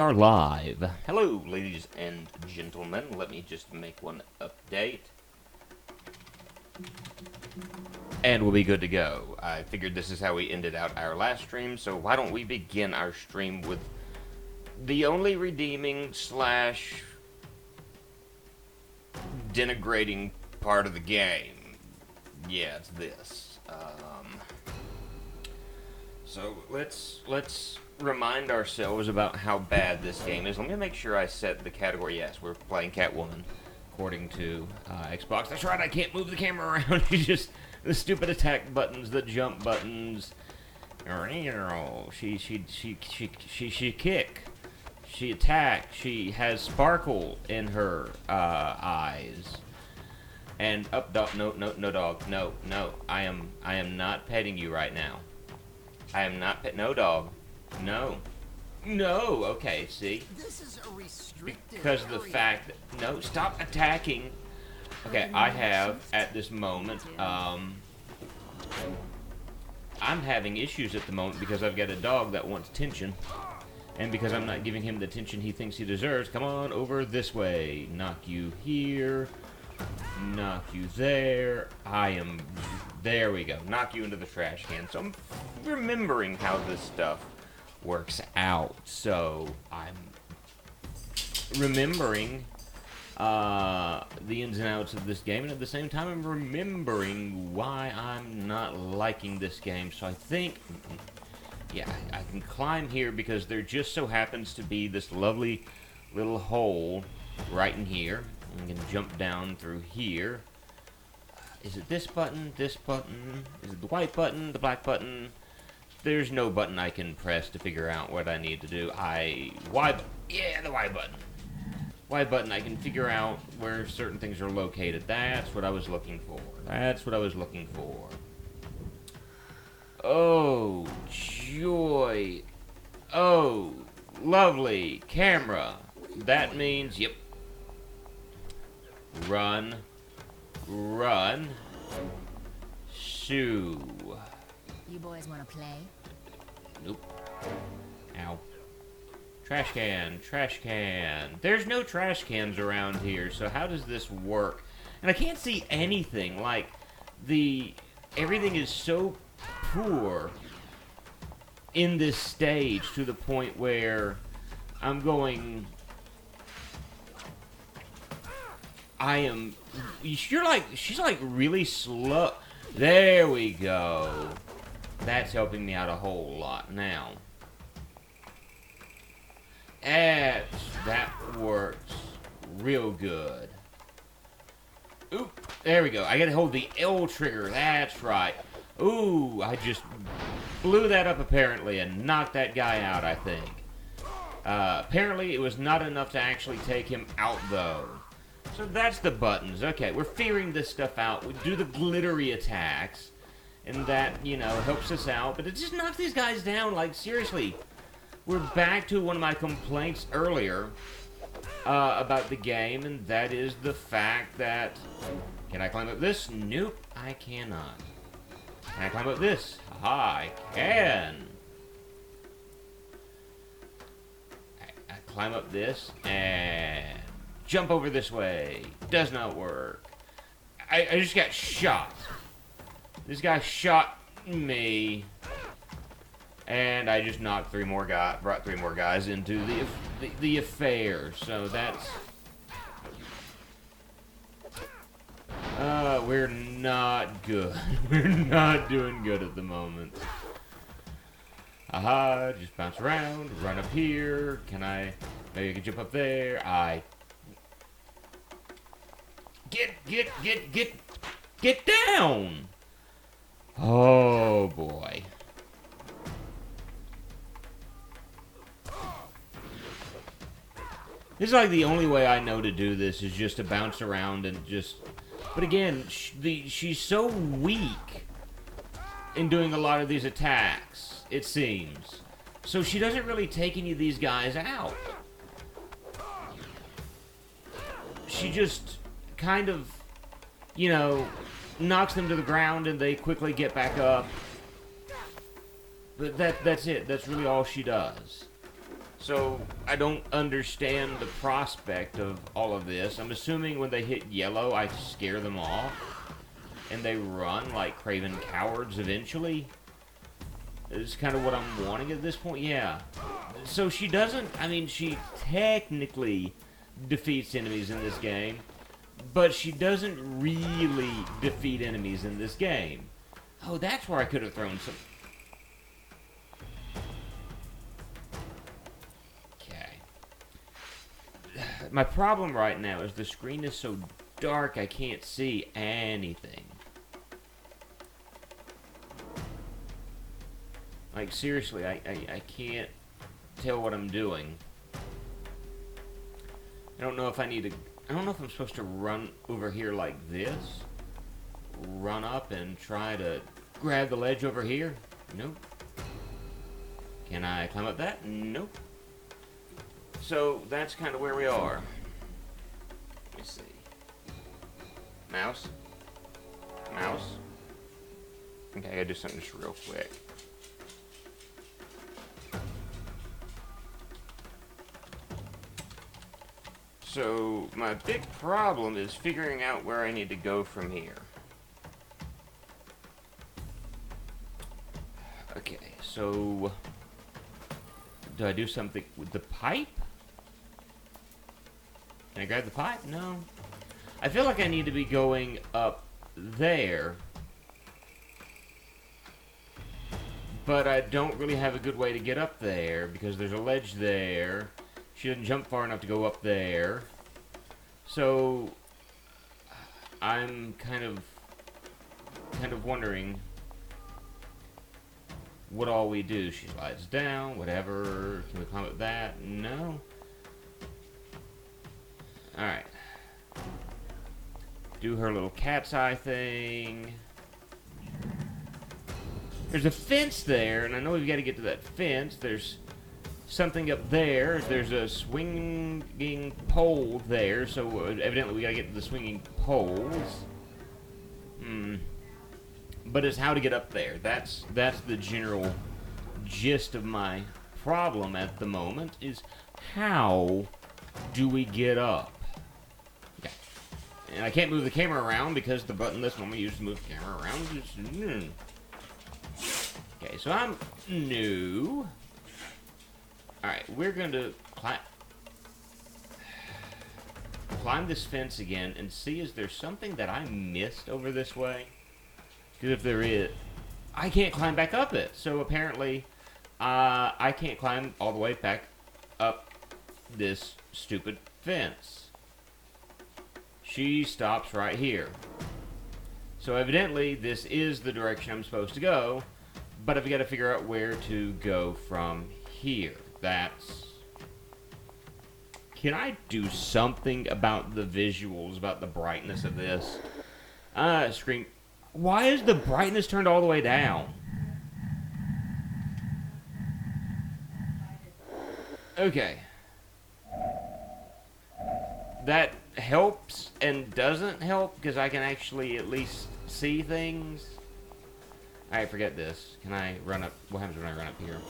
Are live. Hello, ladies and gentlemen. Let me just make one update. And we'll be good to go. I figured this is how we ended out our last stream, so why don't we begin our stream with the only redeeming slash denigrating part of the game. Yeah, it's this. So let's remind ourselves about how bad this game is. Let me make sure I set the category. Yes, we're playing Catwoman, according to Xbox. That's right, I can't move the camera around. You just the stupid attack buttons, the jump buttons. She kick. She attack. She has sparkle in her eyes. And up dog. No dog. No. I am not petting you right now. I am not pet. No dog. No. Okay, see? This is a restricted because of the fact that... No, stop attacking. Okay, I have, at this moment, I'm having issues at the moment because I've got a dog that wants attention. And because I'm not giving him the attention he thinks he deserves. Come on, over this way. Knock you here. Knock you there. There we go. Knock you into the trash can. So I'm remembering how this stuff works out. So I'm remembering the ins and outs of this game, and at the same time I'm remembering why I'm not liking this game. So I think, yeah, I can climb here because there just so happens to be this lovely little hole right in here. I'm going to jump down through here. Is it this button? This button? Is it the white button? The black button? There's no button I can press to figure out what I need to do. Yeah, the Y button. Y button, I can figure out where certain things are located. That's what I was looking for. Oh, joy. Oh, lovely. Camera. That means, yep. Run. Shoo. You boys want to play? Nope. Ow. Trash can. There's no trash cans around here, so how does this work? And I can't see anything. Like, everything is so poor in this stage to the point where I'm going... she's like really slow. There we go. That's helping me out a whole lot now. That works real good. Oop, there we go. I gotta hold the L trigger, that's right. Ooh, I just blew that up apparently and knocked that guy out, I think. Apparently it was not enough to actually take him out though. So that's the buttons. Okay, we're figuring this stuff out. We do the glittery attacks, and that, you know, helps us out. But it just knocks these guys down. Like, seriously, we're back to one of my complaints earlier about the game, and that is the fact that... Can I climb up this? Nope, I cannot. Can I climb up this? Aha, I can. I climb up this, and... Jump over this way. Does not work. I just got shot. This guy shot me. And I just knocked brought three more guys into the affair. So that's... we're not good. We're not doing good at the moment. Aha, just bounce around, run up here. Maybe I can jump up there. Get down! Oh, boy. This is like the only way I know to do this is just to bounce around and just... But again, she's so weak in doing a lot of these attacks, it seems. So she doesn't really take any of these guys out. She just... kind of, you know, knocks them to the ground and they quickly get back up. But that's it. That's really all she does. So, I don't understand the prospect of all of this. I'm assuming when they hit yellow, I scare them off. And they run like craven cowards eventually. It's kind of what I'm wanting at this point, yeah. So she doesn't, I mean, she technically defeats enemies in this game. But she doesn't really defeat enemies in this game. Oh, that's where I could have thrown some... My problem right now is the screen is so dark I can't see anything. Like, seriously, I can't tell what I'm doing. I don't know if I need to... I don't know if I'm supposed to run over here like this. Run up and try to grab the ledge over here. Nope. Can I climb up that? Nope. So, that's kind of where we are. Let me see. Mouse? Mouse? Okay, I gotta do something just real quick. So, my big problem is figuring out where I need to go from here. Okay, so... do I do something with the pipe? Can I grab the pipe? No. I feel like I need to be going up there. But I don't really have a good way to get up there because there's a ledge there. She didn't jump far enough to go up there. So I'm kind of wondering what all we do. She slides down, whatever. Can we climb up that? No. Alright. Do her little cat's eye thing. There's a fence there, and I know we've got to get to that fence. There's something up there. There's a swinging pole there, so evidently we got to get to the swinging poles. But it's how to get up there. That's the general gist of my problem at the moment, is how do we get up? Okay. And I can't move the camera around because the button this one we use to move the camera around is... Okay, so I'm new. Alright, we're going to climb this fence again and see, is there something that I missed over this way? Because if there is, I can't climb back up it. So apparently, I can't climb all the way back up this stupid fence. She stops right here. So evidently, this is the direction I'm supposed to go. But I've got to figure out where to go from here. That's... Can I do something about the visuals, about the brightness of this? Screen... Why is the brightness turned all the way down? Okay. That helps and doesn't help, because I can actually at least see things. Alright, forget this. Can I run up? What happens when I run up here?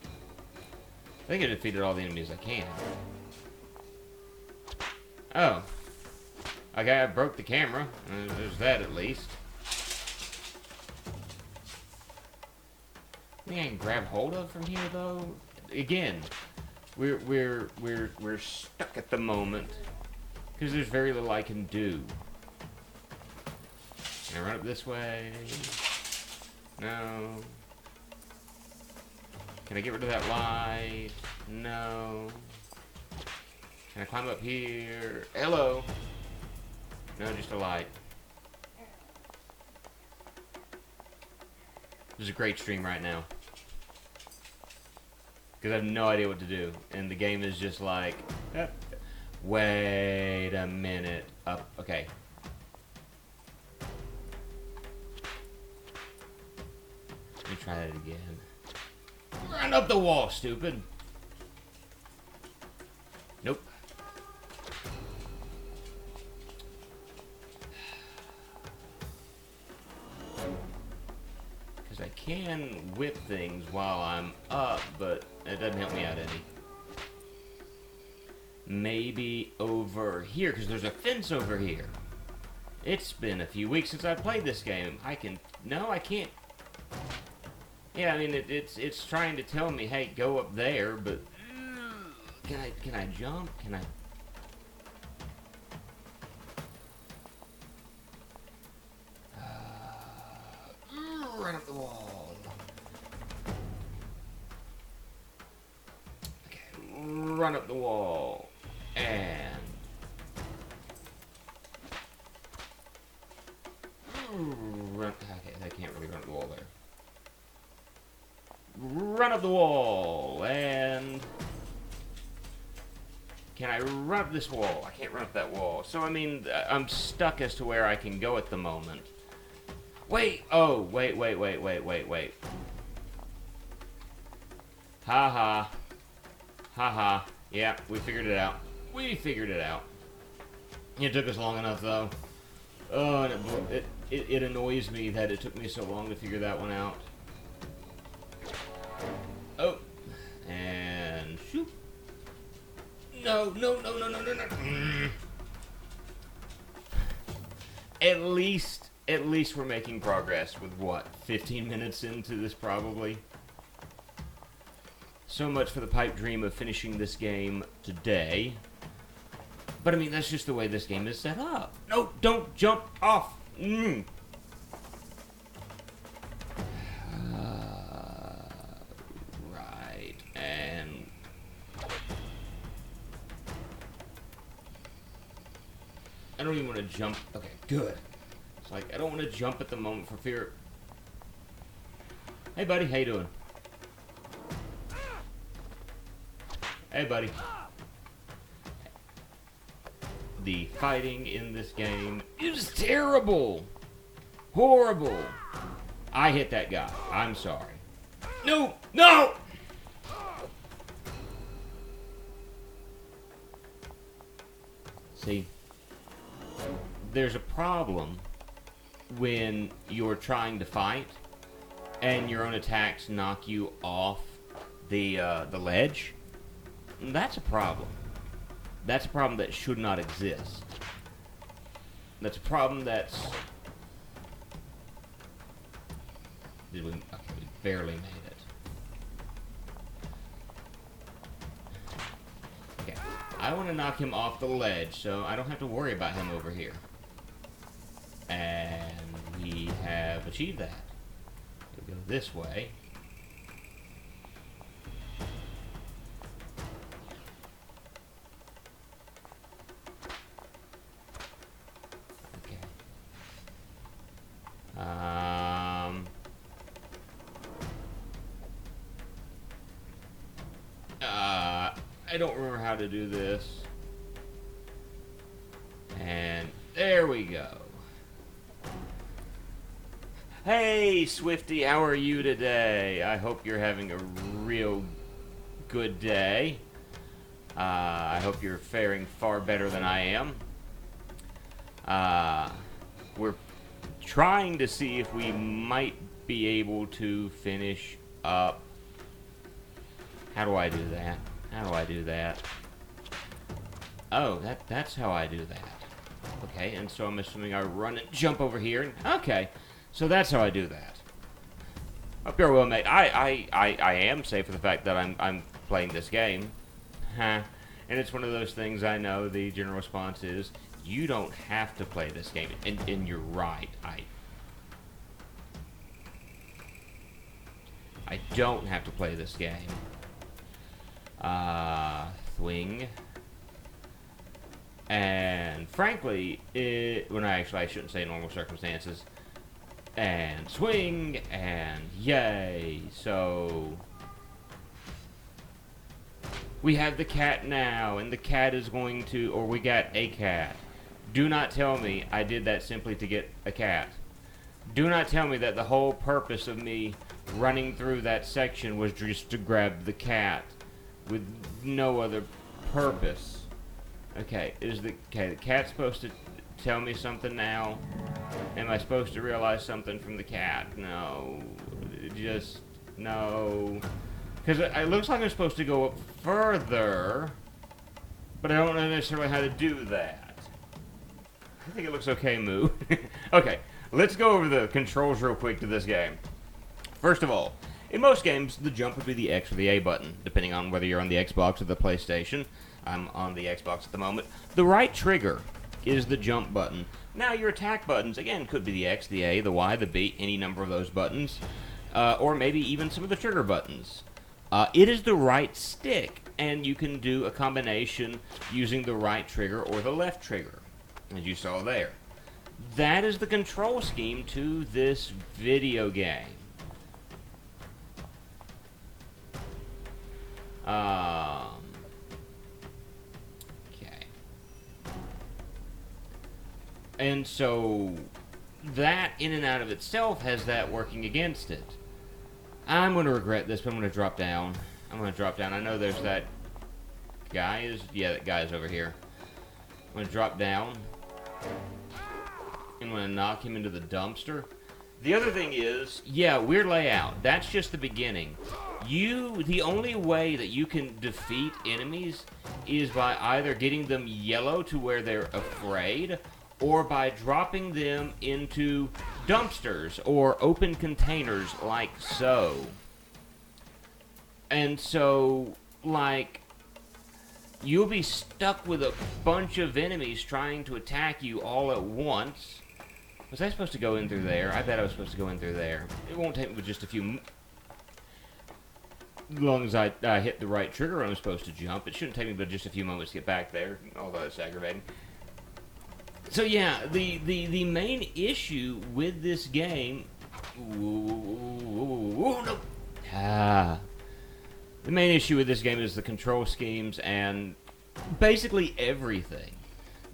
I think I defeated all the enemies I can. Oh. Okay, I broke the camera. There's that at least. Anything I can grab hold of from here though? Again, we're stuck at the moment because there's very little I can do. Can I run up this way? No. Can I get rid of that light? No. Can I climb up here? Hello. No, just a light. This is a great stream right now. Because I have no idea what to do. And the game is just like... wait a minute. Up. Okay. Let me try that again. Run up the wall, stupid. Nope. Because I can whip things while I'm up, but it doesn't help me out any. Maybe over here, because there's a fence over here. It's been a few weeks since I played this game. I can... No, I can't. Yeah, I mean, it's trying to tell me, hey, go up there, but... Can I jump? Can I... Run up the wall. Okay, run up the wall. And... Run... Okay, I can't really run up the wall there. Run up the wall, and... Can I run up this wall? I can't run up that wall. So, I mean, I'm stuck as to where I can go at the moment. Wait! Oh, wait. Ha-ha. Ha-ha. Yeah, we figured it out. We figured it out. It took us long enough, though. Oh, and it annoys me that it took me so long to figure that one out. Oh. And shoot. No. At least we're making progress with what? 15 minutes into this, probably. So much for the pipe dream of finishing this game today. But I mean, that's just the way this game is set up. No, don't jump off. Right, and... I don't even want to jump. Okay, good. It's like, I don't want to jump at the moment for fear. Hey, buddy, how you doing? Hey, buddy. The fighting in this game is terrible. Horrible. I hit that guy. I'm sorry. No! No! See, there's a problem when you're trying to fight and your own attacks knock you off the ledge. That's a problem. That's a problem that should not exist. That's a problem that's... Okay, we barely made it. Okay, I want to knock him off the ledge so I don't have to worry about him over here. And we have achieved that. We'll go this way. I don't remember how to do this. And there we go. Hey, Swifty, how are you today? I hope you're having a real good day. I hope you're faring far better than I am. We're trying to see if we might be able to finish up. How do I do that? How do I do that? Oh, that's how I do that. Okay, and so I'm assuming I run and jump over here. And, okay, so that's how I do that. Hope you're well, mate. I am safe for the fact that I'm playing this game. Huh. And it's one of those things I know the general response is, you don't have to play this game. And you're right. I don't have to play this game. Thwing. And frankly, I shouldn't say normal circumstances. And swing, and yay. So we have the cat now, and the cat is going to, or we got a cat. Do not tell me I did that simply to get a cat. Do not tell me that the whole purpose of me running through that section was just to grab the cat with no other purpose. Okay, the cat supposed to tell me something now? Am I supposed to realize something from the cat? No. just... No. Because it looks like I'm supposed to go up further, but I don't know necessarily how to do that. I think it looks okay, Moo. Okay, let's go over the controls real quick to this game. First of all, in most games, the jump would be the X or the A button, depending on whether you're on the Xbox or the PlayStation. I'm on the Xbox at the moment. The right trigger is the jump button. Now, your attack buttons, again, could be the X, the A, the Y, the B, any number of those buttons, or maybe even some of the trigger buttons. It is the right stick, and you can do a combination using the right trigger or the left trigger, as you saw there. That is the control scheme to this video game. Okay. And so, that in and out of itself has that working against it. I'm going to regret this, but I'm going to drop down. I know there's that guy. That guy's over here. I'm going to drop down. I'm going to knock him into the dumpster. The other thing is, yeah, weird layout. That's just the beginning. The only way that you can defeat enemies is by either getting them yellow to where they're afraid, or by dropping them into dumpsters or open containers like so. And so, like, you'll be stuck with a bunch of enemies trying to attack you all at once. Was I supposed to go in through there? I bet I was supposed to go in through there. It won't take me but just a few... As long as I hit the right trigger I'm supposed to jump. It shouldn't take me but just a few moments to get back there, although it's aggravating. So yeah, the main issue with this game... no. The main issue with this game is the control schemes and basically everything.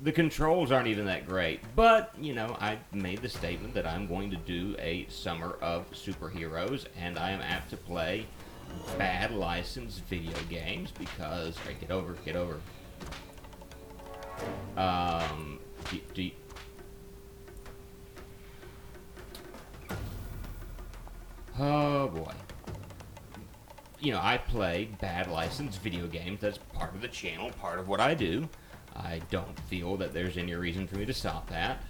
The controls aren't even that great, but, you know, I made the statement that I'm going to do a summer of superheroes, and I am apt to play bad licensed video games because... Alright, get over. Oh, boy. You know, I play bad licensed video games. That's part of the channel, part of what I do. I don't feel that there's any reason for me to stop that.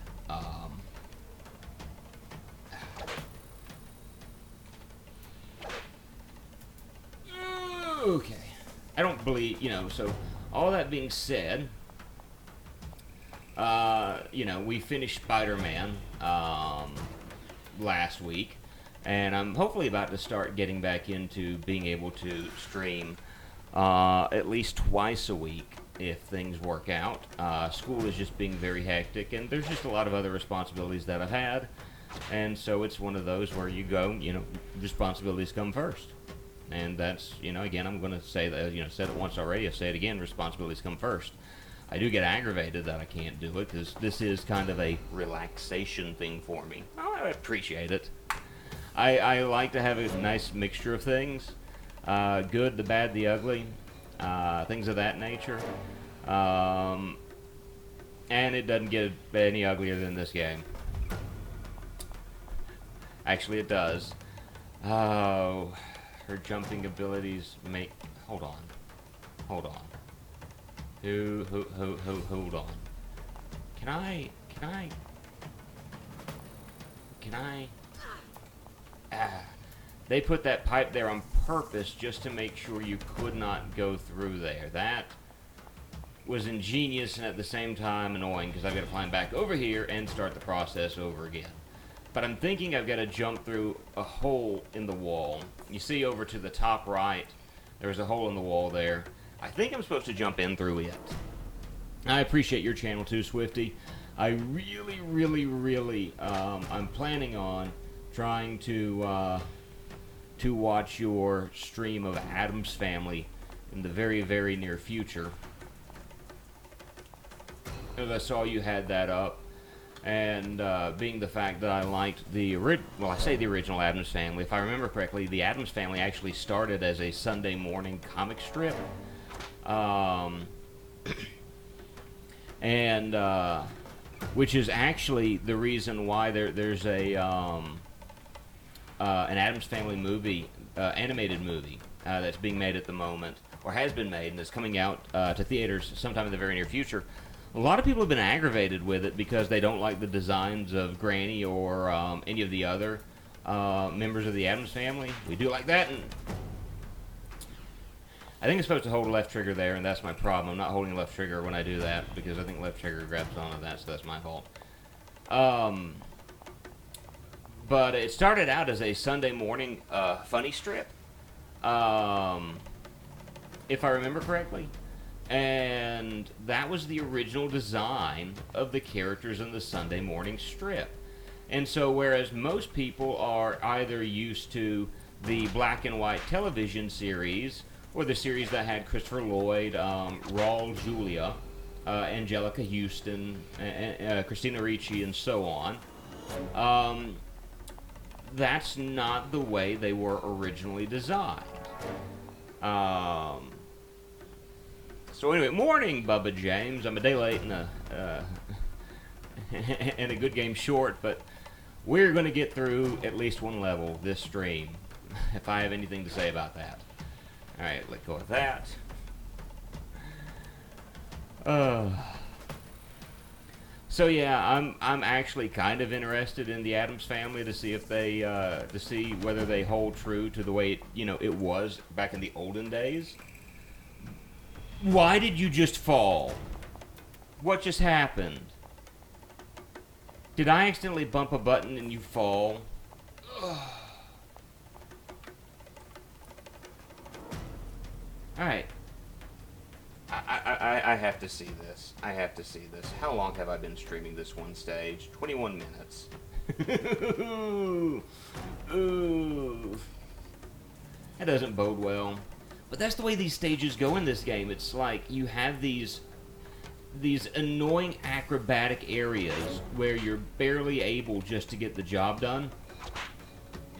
Okay. I don't believe, you know, so all that being said, you know, we finished Spider-Man last week, and I'm hopefully about to start getting back into being able to stream at least twice a week if things work out. School is just being very hectic, and there's just a lot of other responsibilities that I've had, and so it's one of those where you go, you know, responsibilities come first. And that's, you know, again, I'm going to say that, you know, said it once already, I'll say it again, responsibilities come first. I do get aggravated that I can't do it, because this is kind of a relaxation thing for me. Oh, I appreciate it. I like to have a nice mixture of things. Good, the bad, the ugly. Things of that nature. And it doesn't get any uglier than this game. Actually, it does. Oh, her jumping abilities make... Hold on. Hold on. Hold on. Can I... They put that pipe there on purpose just to make sure you could not go through there. That was ingenious and at the same time annoying, because I've got to climb back over here and start the process over again. But I'm thinking I've got to jump through a hole in the wall. You see over to the top right, there's a hole in the wall there. I think I'm supposed to jump in through it. I appreciate your channel too, Swifty. I really, I'm planning on trying to watch your stream of Addams Family in the very near future. As I saw you had that up, and being the fact that I liked the original Addams Family. If I remember correctly, the Addams Family actually started as a Sunday morning comic strip, and which is actually the reason why there's a an Addams Family movie, animated movie, that's being made at the moment, or has been made, and is coming out to theaters sometime in the very near future. A lot of people have been aggravated with it because they don't like the designs of Granny or any of the other members of the Addams Family. We do like that, and I think it's supposed to hold left trigger there, and that's my problem. I'm not holding left trigger when I do that because I think left trigger grabs onto that, so that's my fault. But it started out as a Sunday morning funny strip, if I remember correctly. And that was the original design of the characters in the Sunday morning strip. And so whereas most people are either used to the black and white television series, or the series that had Christopher Lloyd, Raul Julia, Angelica Houston, Christina Ricci, and so on, that's not the way they were originally designed. So anyway, morning, Bubba James. I'm a day late and and a good game short, but we're going to get through at least one level this stream, if I have anything to say about that. All right, let go of that. So yeah, I'm actually kind of interested in the Addams Family to see if they to see whether they hold true to the way it was back in the olden days. Why did you just fall? What just happened? Did I accidentally bump a button and you fall? Alright. I have to see this. I have to see this. How long have I been streaming this one stage? 21 minutes. Ooh. That doesn't bode well. But that's the way these stages go in this game. It's like you have these annoying acrobatic areas where you're barely able just to get the job done.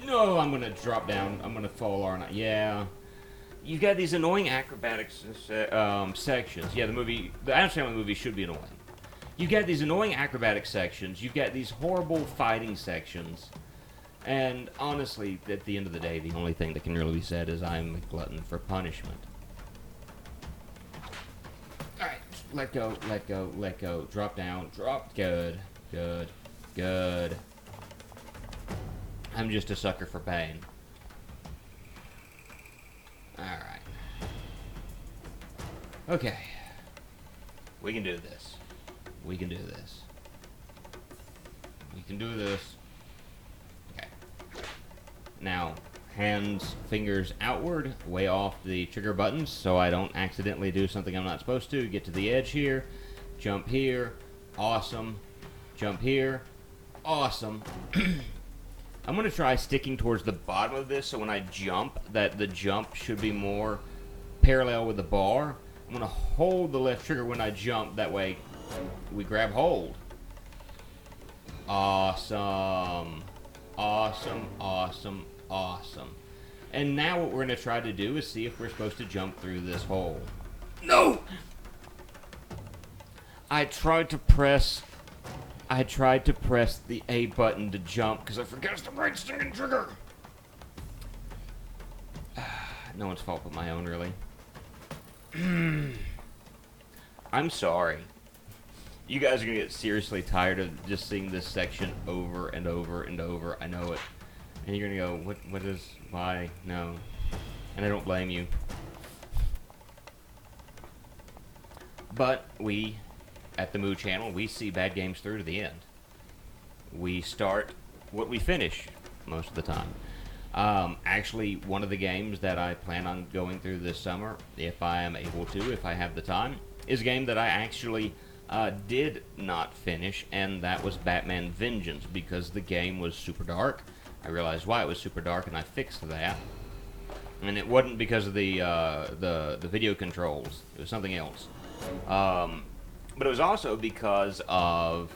No, I'm gonna drop down. I'm gonna fall, aren't I? Yeah. You've got these annoying acrobatic sections. Yeah, the Addams Family movie should be annoying. You've got these annoying acrobatic sections. You've got these horrible fighting sections. And honestly, at the end of the day, the only thing that can really be said is I'm a glutton for punishment. Alright, let go, let go, let go. Drop down, drop. Good, good, good. I'm just a sucker for pain. Alright. Okay. We can do this. We can do this. We can do this. Now, hands, fingers outward, way off the trigger buttons, so I don't accidentally do something I'm not supposed to. Get to the edge here, jump here, awesome, jump here, awesome. I'm going to try sticking towards the bottom of this, so when I jump, that the jump should be more parallel with the bar. I'm going to hold the left trigger when I jump, that way we grab hold. Awesome. Awesome, awesome, awesome. And now what we're going to try to do is see if we're supposed to jump through this hole. No! I tried to press the A button to jump because I forgot the right stinging trigger. No one's fault but my own, really. I'm sorry. You guys are going to get seriously tired of just seeing this section over and over and over. I know it. And you're going to go, what is, why, no. And I don't blame you. But we, at the Moo channel, we see bad games through to the end. We start what we finish most of the time. Actually, one of the games that I plan on going through this summer, if I am able to, if I have the time, is a game that I actually did not finish, and that was Batman Vengeance, because the game was super dark. I realized why it was super dark, and I fixed that. And it wasn't because of the video controls. It was something else. But it was also because of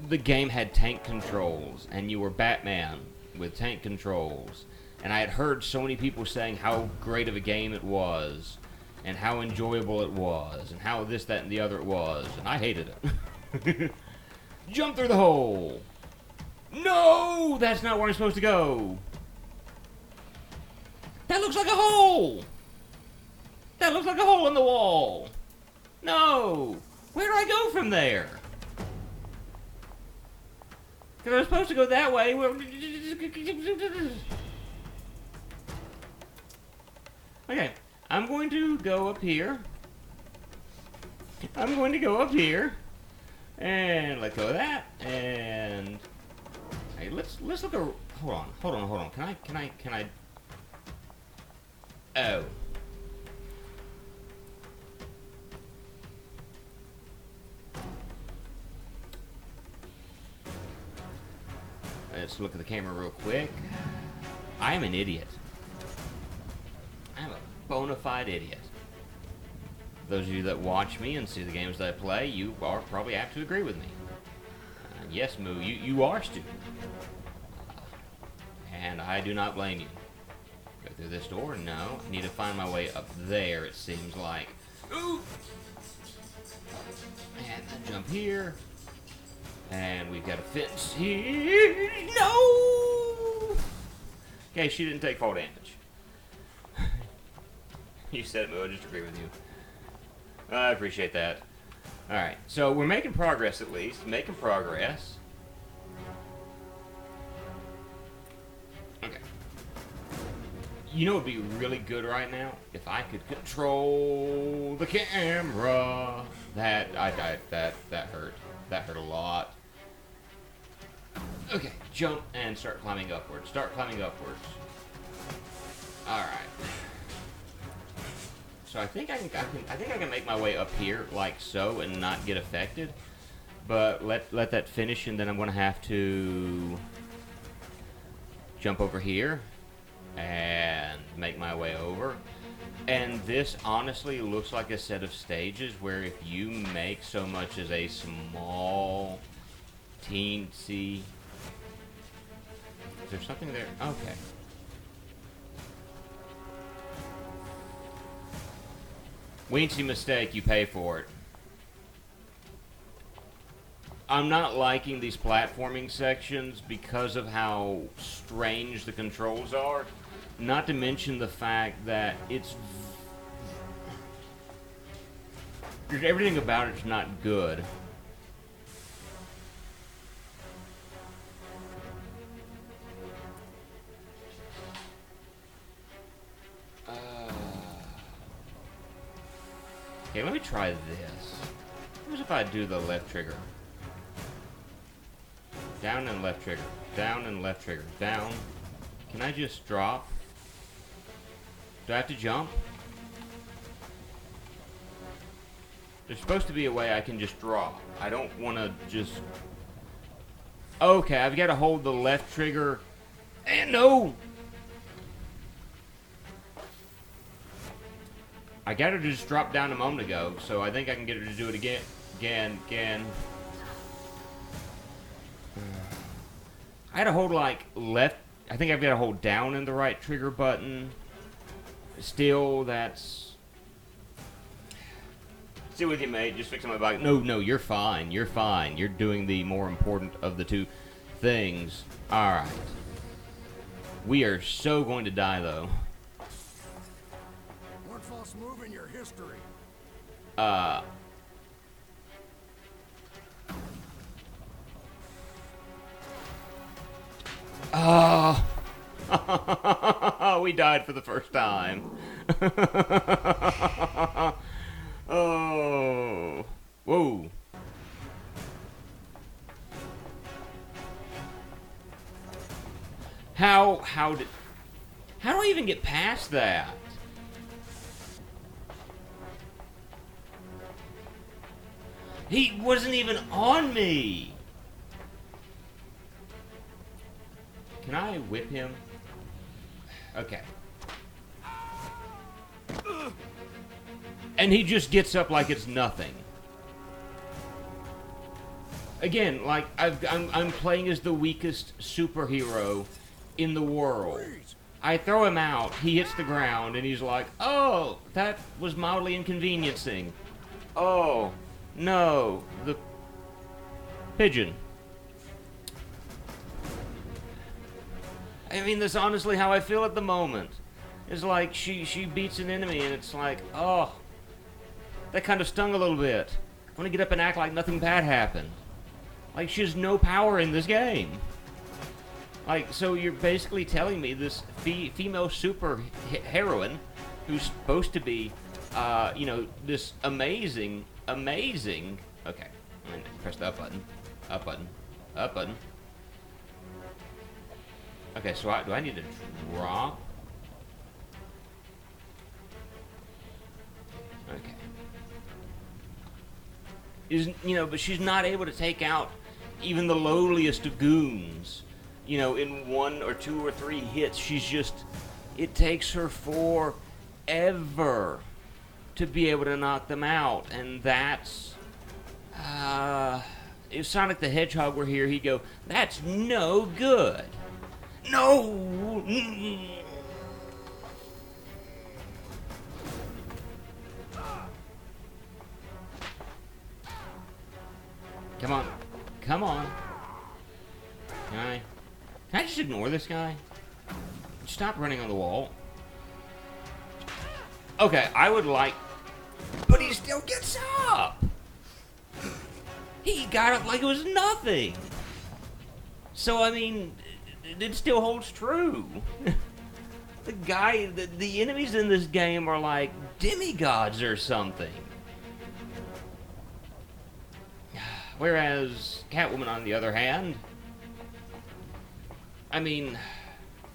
the game had tank controls, and you were Batman with tank controls. And I had heard so many people saying how great of a game it was, and how enjoyable it was, and how this, that, and the other it was, and I hated it. Jump through the hole! No! That's not where I'm supposed to go. That looks like a hole! That looks like a hole in the wall! No! Where do I go from there? Because I was supposed to go that way. Okay, I'm going to go up here. I'm going to go up here. And let go of that. And hey, let's look at. Hold on. Can I? Oh. Let's look at the camera real quick. I am an idiot. I'm a bona fide idiot. Those of you that watch me and see the games that I play, you are probably apt to agree with me. Yes, Moo, you are stupid. And I do not blame you. Go through this door? No. I need to find my way up there, it seems like. Ooh! And then jump here. And we've got a fence here. No! Okay, she didn't take fall damage. You said it, Moo, I just agree with you. I appreciate that. Alright, so we're making progress at least. Making progress. Okay. You know what would be really good right now? If I could control the camera. That hurt. That hurt a lot. Okay, jump and start climbing upwards. Start climbing upwards. Alright. So I think I can make my way up here like so and not get affected. But let that finish, and then I'm gonna have to jump over here and make my way over. And this honestly looks like a set of stages where if you make so much as a small teensy. Is there something there? Okay. Weensy mistake, you pay for it. I'm not liking these platforming sections because of how strange the controls are. Not to mention the fact that everything about it's not good. Okay, let me try this. What if I do the left trigger? Down and left trigger. Down and left trigger. Down. Can I just drop? Do I have to jump? There's supposed to be a way I can just drop. I don't want to just... Okay, I've got to hold the left trigger. And no! I got her to just drop down a moment ago, so I think I can get her to do it again. I had to hold, like, left. I think I've got to hold down in the right trigger button. Still, that's... Still with you, mate. Just fixing my bike. No, you're fine. You're fine. You're doing the more important of the two things. Alright. We are so going to die, though. Move in your history. We died for the first time. Oh. Whoa. How do I even get past that? He wasn't even on me. Can I whip him? Okay. And he just gets up like it's nothing. Again, like I'm playing as the weakest superhero in the world. I throw him out, he hits the ground, and he's like, "Oh, that was mildly inconveniencing. Oh, no, the pigeon." I mean, that's honestly how I feel at the moment. It's like she beats an enemy, and it's like, oh, that kind of stung a little bit. I want to get up and act like nothing bad happened. Like, she has no power in this game. Like, so you're basically telling me this female super heroine, who's supposed to be, you know, this amazing. Okay, I'm gonna press the up button, up button, up button. Okay, so do I need to drop? Okay. You know, but she's not able to take out even the lowliest of goons, you know, in 1 or 2 or 3 hits. She's just, it takes her forever to be able to knock them out, and that's, if Sonic the Hedgehog were here, he'd go, that's no good. No! Come on. Come on. Can I just ignore this guy? Stop running on the wall. Okay, I would like... But he still gets up! He got up like it was nothing! So, I mean, it still holds true. The enemies in this game are like demigods or something. Whereas Catwoman, on the other hand, I mean,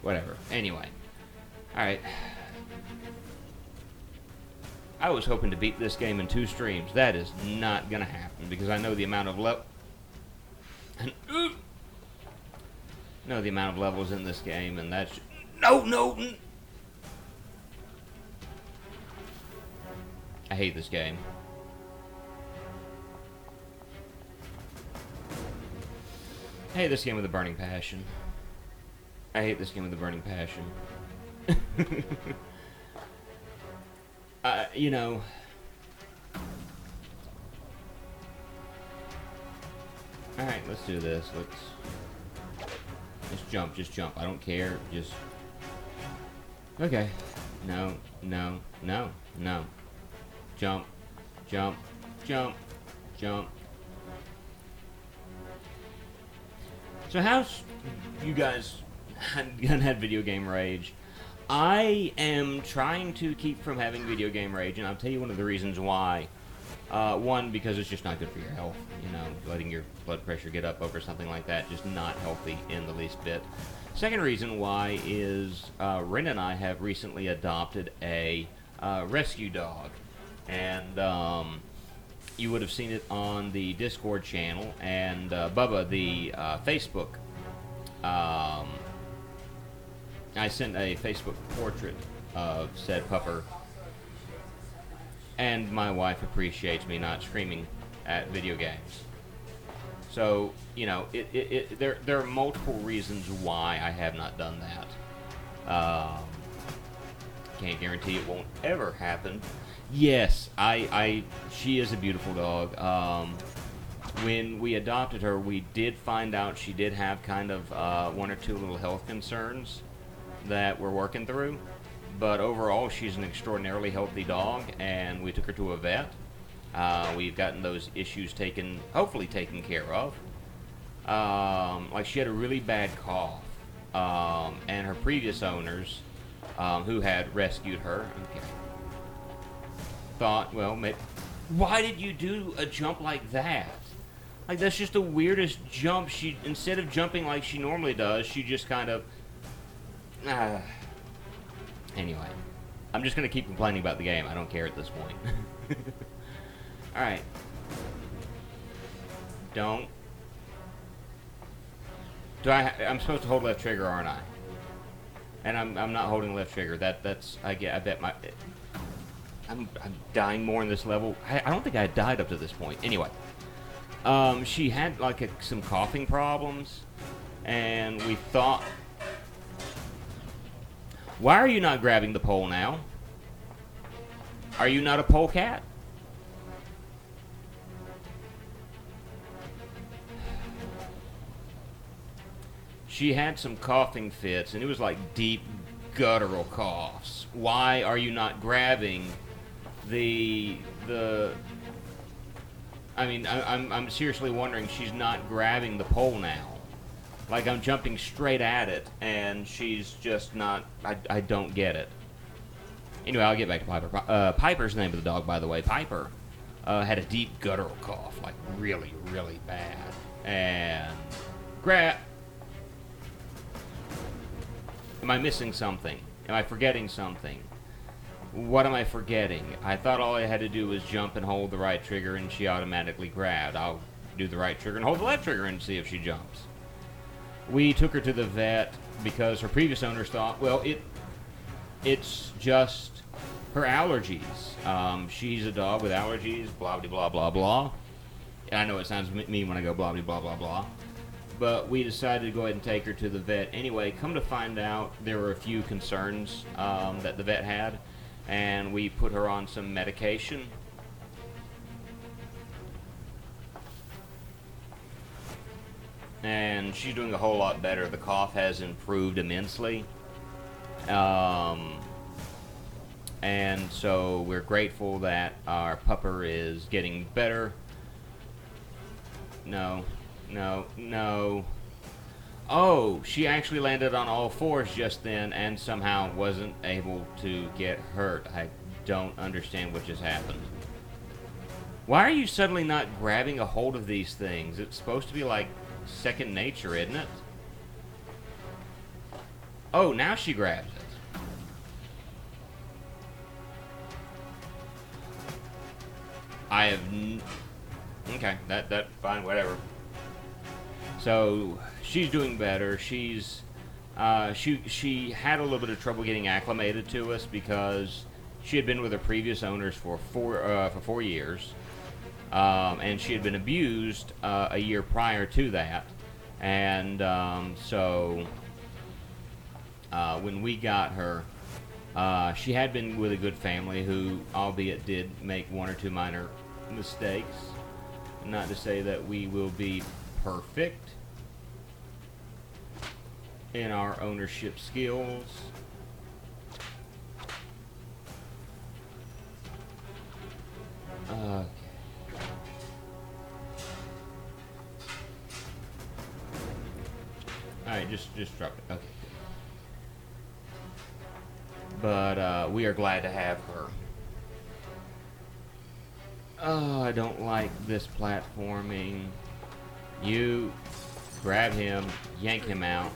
whatever. Anyway, alright. I was hoping to beat this game in 2 streams. That is not gonna happen because I know the amount of levels in this game, and that's no. I hate this game. I hate this game with a burning passion. I hate this game with a burning passion. You know... Alright, let's do this. Just jump. I don't care. Just... Okay. No. Jump. So how's you guys had video game rage? I am trying to keep from having video game rage, and I'll tell you one of the reasons why. One, because it's just not good for your health. You know, letting your blood pressure get up over something like that, just not healthy in the least bit. Second reason why is Ren and I have recently adopted a rescue dog. And you would have seen it on the Discord channel, and Bubba, the Facebook. I sent a Facebook portrait of said pupper, and my wife appreciates me not screaming at video games. So, you know, there are multiple reasons why I have not done that. Can't guarantee it won't ever happen. Yes, she is a beautiful dog. When we adopted her, we did find out she did have kind of 1 or 2 little health concerns that we're working through. But overall, she's an extraordinarily healthy dog, and we took her to a vet. We've gotten those issues hopefully taken care of. Like, she had a really bad cough, and her previous owners, who had rescued her, thought, well, why did you do a jump like that? Like, that's just the weirdest jump. She, instead of jumping like she normally does, she just kind of... Anyway, I'm just going to keep complaining about the game. I don't care at this point. Alright. I'm supposed to hold left trigger, aren't I? And I'm not holding left trigger. I bet I'm dying more in this level. I don't think I died up to this point. Anyway. She had like some coughing problems, and we thought... Why are you not grabbing the pole now? Are you not a polecat? she had some coughing fits, and it was like deep guttural coughs. Why are you not grabbing the I mean, I'm seriously wondering, she's not grabbing the pole now. Like, I'm jumping straight at it, and she's just not, I don't get it. Anyway, I'll get back to Piper. Piper's the name of the dog, by the way. Piper had a deep guttural cough, like really, really bad. And grab. Am I missing something? Am I forgetting something? What am I forgetting? I thought all I had to do was jump and hold the right trigger and she automatically grabbed. I'll do the right trigger and hold the left trigger and see if she jumps. We took her to the vet because her previous owners thought, well, it's just her allergies. She's a dog with allergies, blah, blah, blah, blah, blah. I know it sounds mean when I go blah, blah, blah, blah, blah. But we decided to go ahead and take her to the vet. Anyway, come to find out, there were a few concerns that the vet had. And we put her on some medication. And she's doing a whole lot better. The cough has improved immensely. And so we're grateful that our pupper is getting better. No. Oh, she actually landed on all fours just then and somehow wasn't able to get hurt. I don't understand what just happened. Why are you suddenly not grabbing a hold of these things? It's supposed to be like second nature, isn't it? Oh, now she grabs it. I have okay, that fine, whatever. So she's doing better. She's she had a little bit of trouble getting acclimated to us because she had been with her previous owners for 4 years, and she had been abused a year prior to that, and so when we got her, she had been with a good family who, albeit did make 1 or 2 minor mistakes. Not to say that we will be perfect in our ownership skills. Okay. Alright, just drop it. Okay. But we are glad to have her. Oh, I don't like this platforming. You grab him, yank him out.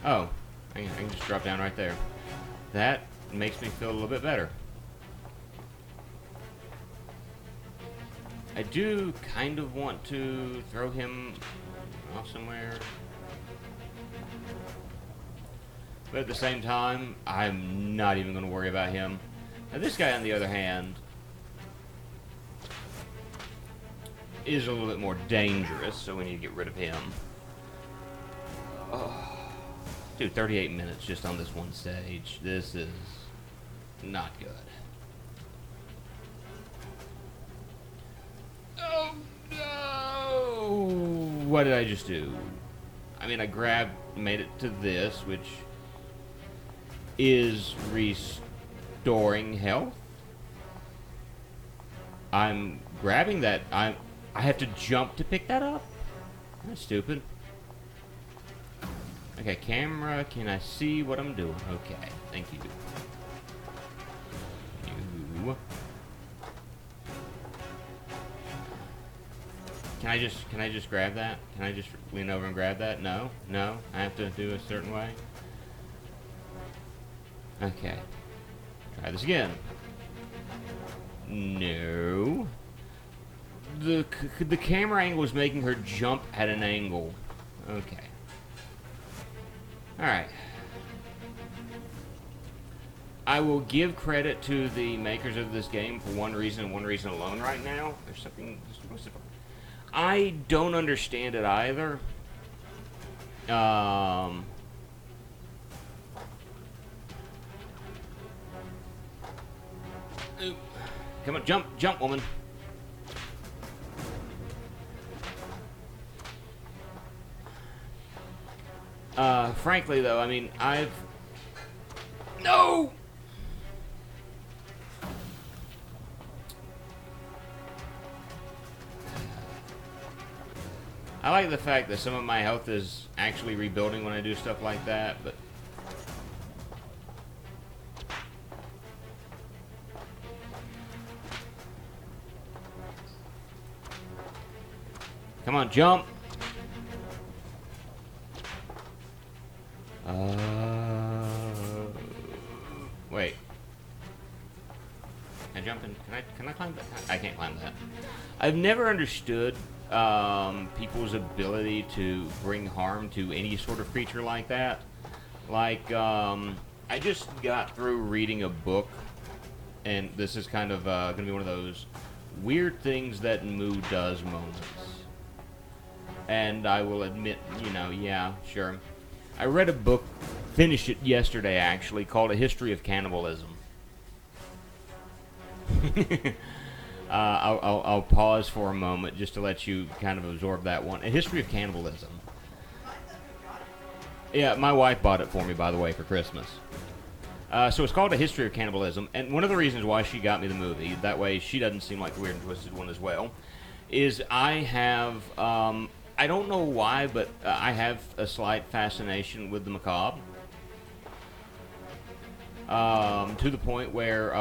Oh, I can just drop down right there. That makes me feel a little bit better. I do kind of want to throw him off somewhere. But at the same time, I'm not even going to worry about him. Now this guy, on the other hand, is a little bit more dangerous, so we need to get rid of him. Oh. Dude, 38 minutes just on this one stage. This is not good. Oh no! What did I just do? I mean, I made it to this, which is restoring health. I'm grabbing that. I have to jump to pick that up? That's stupid. Okay, camera, can I see what I'm doing? Okay, thank you. Can I just grab that? Can I just lean over and grab that? No? No? I have to do a certain way? Okay. Try this again. No. The camera angle is making her jump at an angle. Okay. Alright. I will give credit to the makers of this game for one reason and one reason alone right now. There's something... I don't understand it either. Come on, jump, woman. Frankly, though, I mean, No! I like the fact that some of my health is actually rebuilding when I do stuff like that, but... Come on, jump! Wait. Can I jump in? Can I climb that? I can't climb that. I've never understood people's ability to bring harm to any sort of creature like that. Like, I just got through reading a book, and this is kind of going to be one of those weird things that Moo does moments. And I will admit, you know, yeah, sure. I read a book, finished it yesterday actually, called A History of Cannibalism. I'll pause for a moment just to let you kind of absorb that one. A History of Cannibalism. Yeah, my wife bought it for me, by the way, for Christmas. So it's called A History of Cannibalism, and one of the reasons why she got me the movie, that way she doesn't seem like the weird and twisted one as well, is I have, I don't know why, but I have a slight fascination with the macabre. To the point where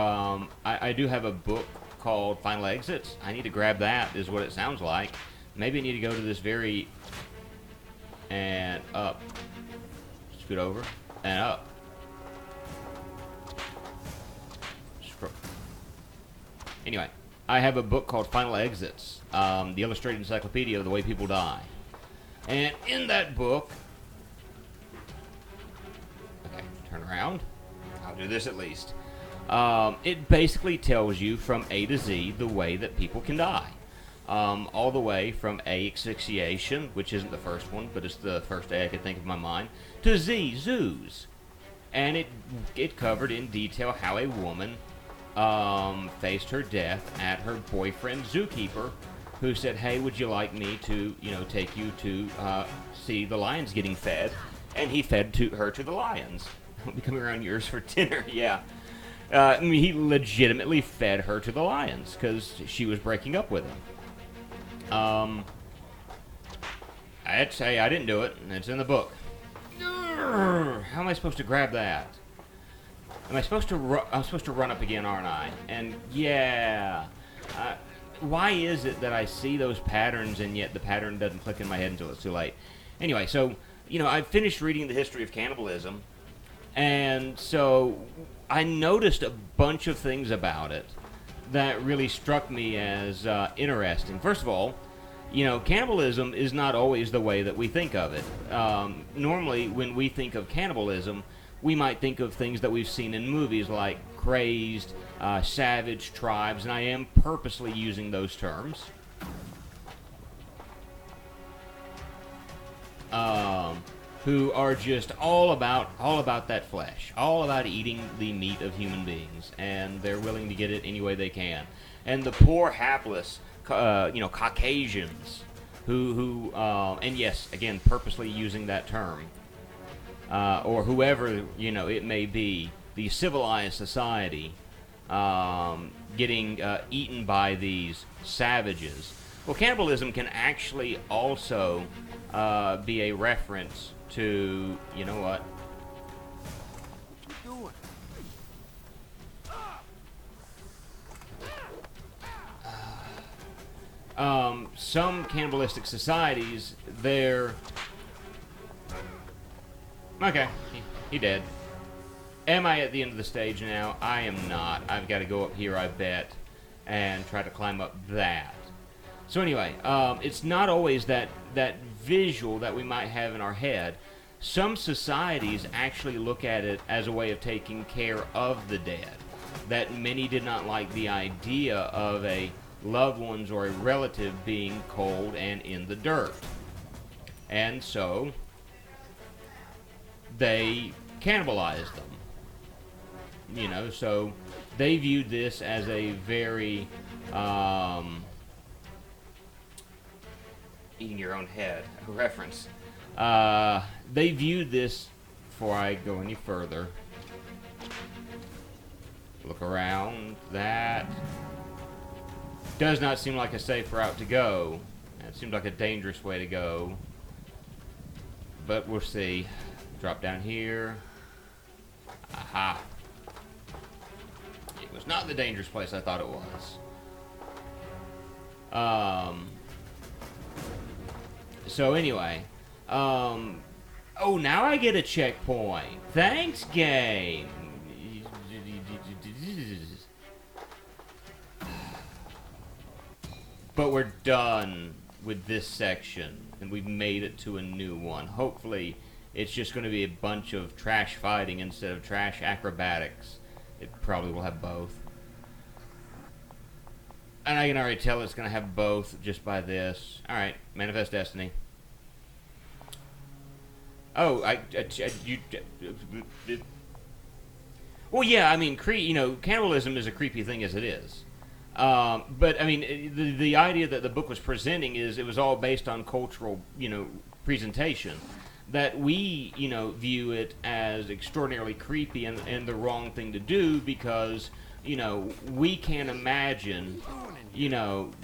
I do have a book called Final Exits. I need to grab that, is what it sounds like. Maybe I need to go to this very... and up. Scoot over. And up. Anyway, I have a book called Final Exits, the Illustrated Encyclopedia of the Way People Die. And in that book... Okay, turn around. I'll do this at least. It basically tells you from A to Z the way that people can die. All the way from A, asphyxiation, which isn't the first one, but it's the first A I could think of in my mind, to Z, zoos. And it covered in detail how a woman faced her death at her boyfriend zookeeper, who said, hey, would you like me to, you know, take you to see the lions getting fed? And he fed her to the lions. I'll be coming around yours for dinner, yeah. I mean, he legitimately fed her to the lions because she was breaking up with him. I'd say I didn't do it, and it's in the book. How am I supposed to grab that? Am I supposed to I'm supposed to run up again, aren't I? And yeah, why is it that I see those patterns and yet the pattern doesn't click in my head until it's too late? Anyway, so, you know, I finished reading The History of Cannibalism, and so I noticed a bunch of things about it that really struck me as interesting. First of all, you know, cannibalism is not always the way that we think of it. Normally, when we think of cannibalism, we might think of things that we've seen in movies like crazed, savage tribes, and I am purposely using those terms. Who are just all about that flesh, all about eating the meat of human beings, and they're willing to get it any way they can. And the poor, hapless, you know, Caucasians, who and yes, again, purposely using that term, or whoever, you know, it may be, the civilized society, getting eaten by these savages. Well, cannibalism can actually also be a reference to, you know what? Some cannibalistic societies, they're... Okay, he dead. Am I at the end of the stage now? I am not. I've got to go up here, I bet, and try to climb up that. So anyway, it's not always that visual that we might have in our head. Some societies actually look at it as a way of taking care of the dead. That many did not like the idea of a loved one's or a relative being cold and in the dirt. And so they cannibalized them. You know, so they viewed this as a very eating your own head reference. They viewed this, before I go any further, look around, that does not seem like a safe route to go. It seems like a dangerous way to go, but we'll see. Drop down here. Aha. It was not the dangerous place I thought it was. So anyway, oh, now I get a checkpoint. Thanks, game. But we're done with this section, and we've made it to a new one. Hopefully, it's just going to be a bunch of trash fighting instead of trash acrobatics. It probably will have both. And I can already tell it's going to have both just by this. Alright, Manifest Destiny. Oh, well, yeah, I mean, cannibalism is a creepy thing as it is. But, I mean, the idea that the book was presenting is it was all based on cultural, presentation. That we, view it as extraordinarily creepy and the wrong thing to do because, we can't imagine,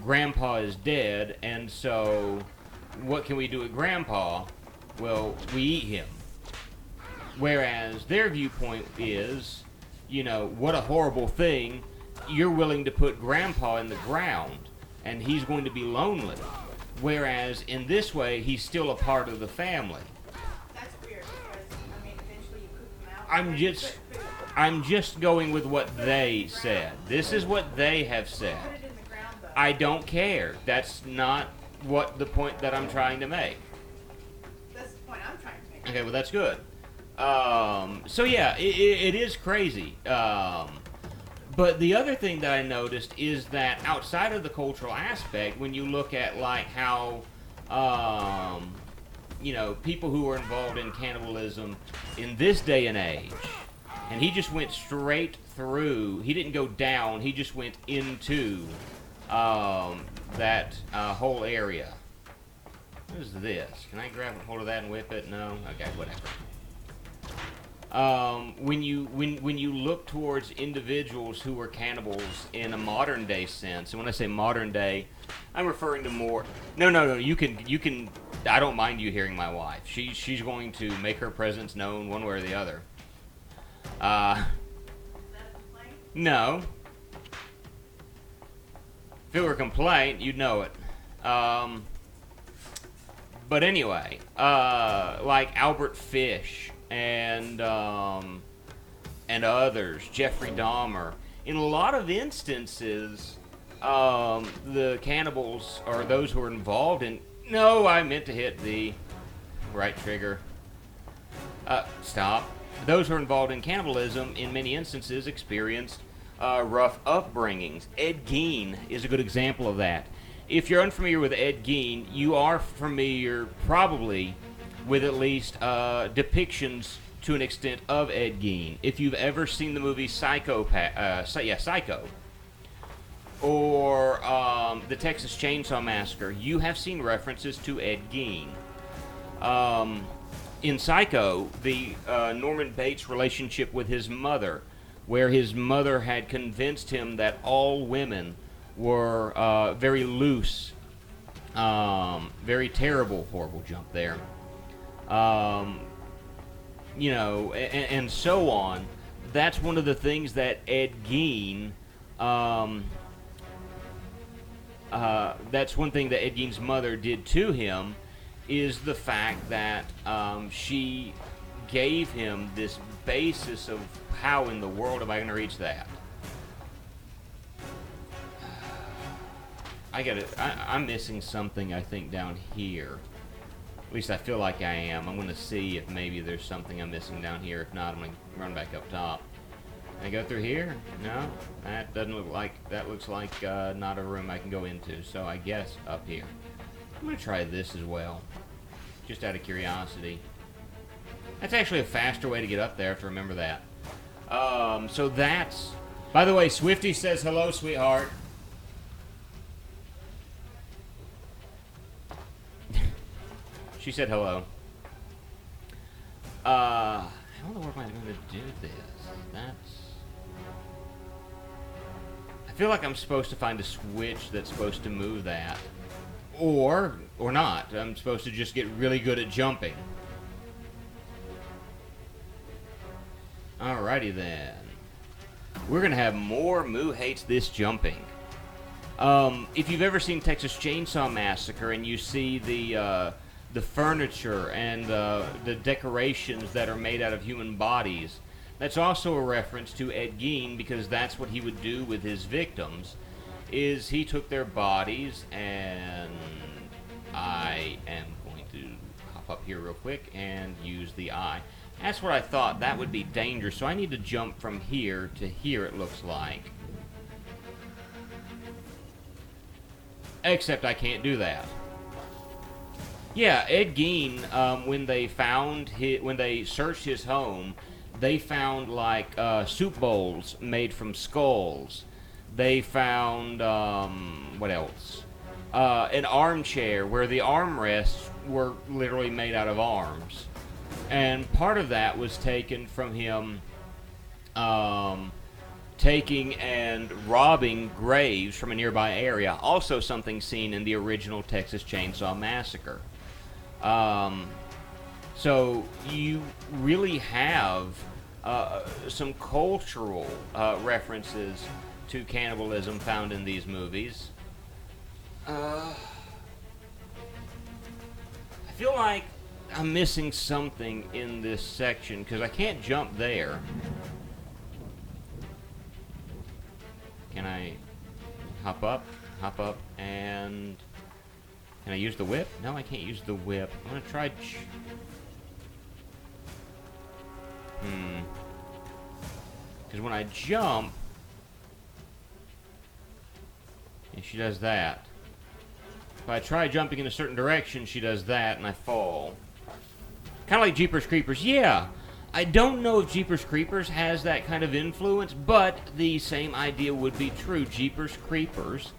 Grandpa is dead, and so what can we do with Grandpa? Well, we eat him. Whereas their viewpoint is, what a horrible thing. You're willing to put Grandpa in the ground, and he's going to be lonely. Whereas in this way, he's still a part of the family. That's weird because, eventually you cook them out. I'm just going with what they said. This is what they have said. Put it in the ground, though. I don't care. That's not what the point that I'm trying to make. That's the point I'm trying to make. Okay, well, that's good. So yeah, it is crazy. But the other thing that I noticed is that outside of the cultural aspect, when you look at like how, people who are involved in cannibalism in this day and age, and he just went straight through. He didn't go down. He just went into that whole area. What is this? Can I grab a hold of that and whip it? No? Okay, whatever. When you look towards individuals who were cannibals in a modern day sense, and when I say modern day, I'm referring to more. No. You can. I don't mind you hearing my wife. She's going to make her presence known one way or the other. No. If it were a complaint, you'd know it. But anyway, like Albert Fish and others, Jeffrey Dahmer. In a lot of instances, the cannibals or those who are involved in. No, I meant to hit the right trigger. Stop. Those who are involved in cannibalism, in many instances, experienced rough upbringings. Ed Gein is a good example of that. If you're unfamiliar with Ed Gein, you are familiar probably with at least depictions to an extent of Ed Gein. If you've ever seen the movie Psycho, or the Texas Chainsaw Massacre, you have seen references to Ed Gein. In Psycho, the Norman Bates relationship with his mother, where his mother had convinced him that all women were very loose, very terrible, horrible jump there, and so on. That's one of the things that Ed Gein, that's one thing that Ed Gein's mother did to him, is the fact that she gave him this basis of how in the world am I going to reach that? I'm missing something, I think, down here. At least I feel like I am. I'm going to see if maybe there's something I'm missing down here. If not, I'm going to run back up top. Can I go through here? No? That doesn't look like... That looks like not a room I can go into. So I guess up here. I'm going to try this as well. Just out of curiosity. That's actually a faster way to get up there. I have to remember that. So that's... By the way, Swifty says hello, sweetheart. She said hello. How in the world am I going to do this? I feel like I'm supposed to find a switch that's supposed to move that. Or not. I'm supposed to just get really good at jumping. Alrighty then. We're going to have more Moo Hates This Jumping. If you've ever seen Texas Chainsaw Massacre and you see the furniture and the decorations that are made out of human bodies, that's also a reference to Ed Gein, because that's what he would do with his victims, is he took their bodies, and I am going to hop up here real quick and use the eye. That's what I thought. That would be dangerous, so I need to jump from here to here, it looks like. Except I can't do that. Yeah, Ed Gein, when they searched his home, they found like soup bowls made from skulls. They found what else? An armchair where the armrests were literally made out of arms, and part of that was taken from him taking and robbing graves from a nearby area. Also something seen in the original Texas Chainsaw Massacre. So you really have some cultural references to cannibalism found in these movies. I feel like I'm missing something in this section because I can't jump there. Can I hop up, and can I use the whip? No, I can't use the whip. I'm gonna try. Because when I jump, and she does that. If I try jumping in a certain direction, she does that, and I fall. Kind of like Jeepers Creepers. Yeah, I don't know if Jeepers Creepers has that kind of influence, but the same idea would be true. Jeepers Creepers,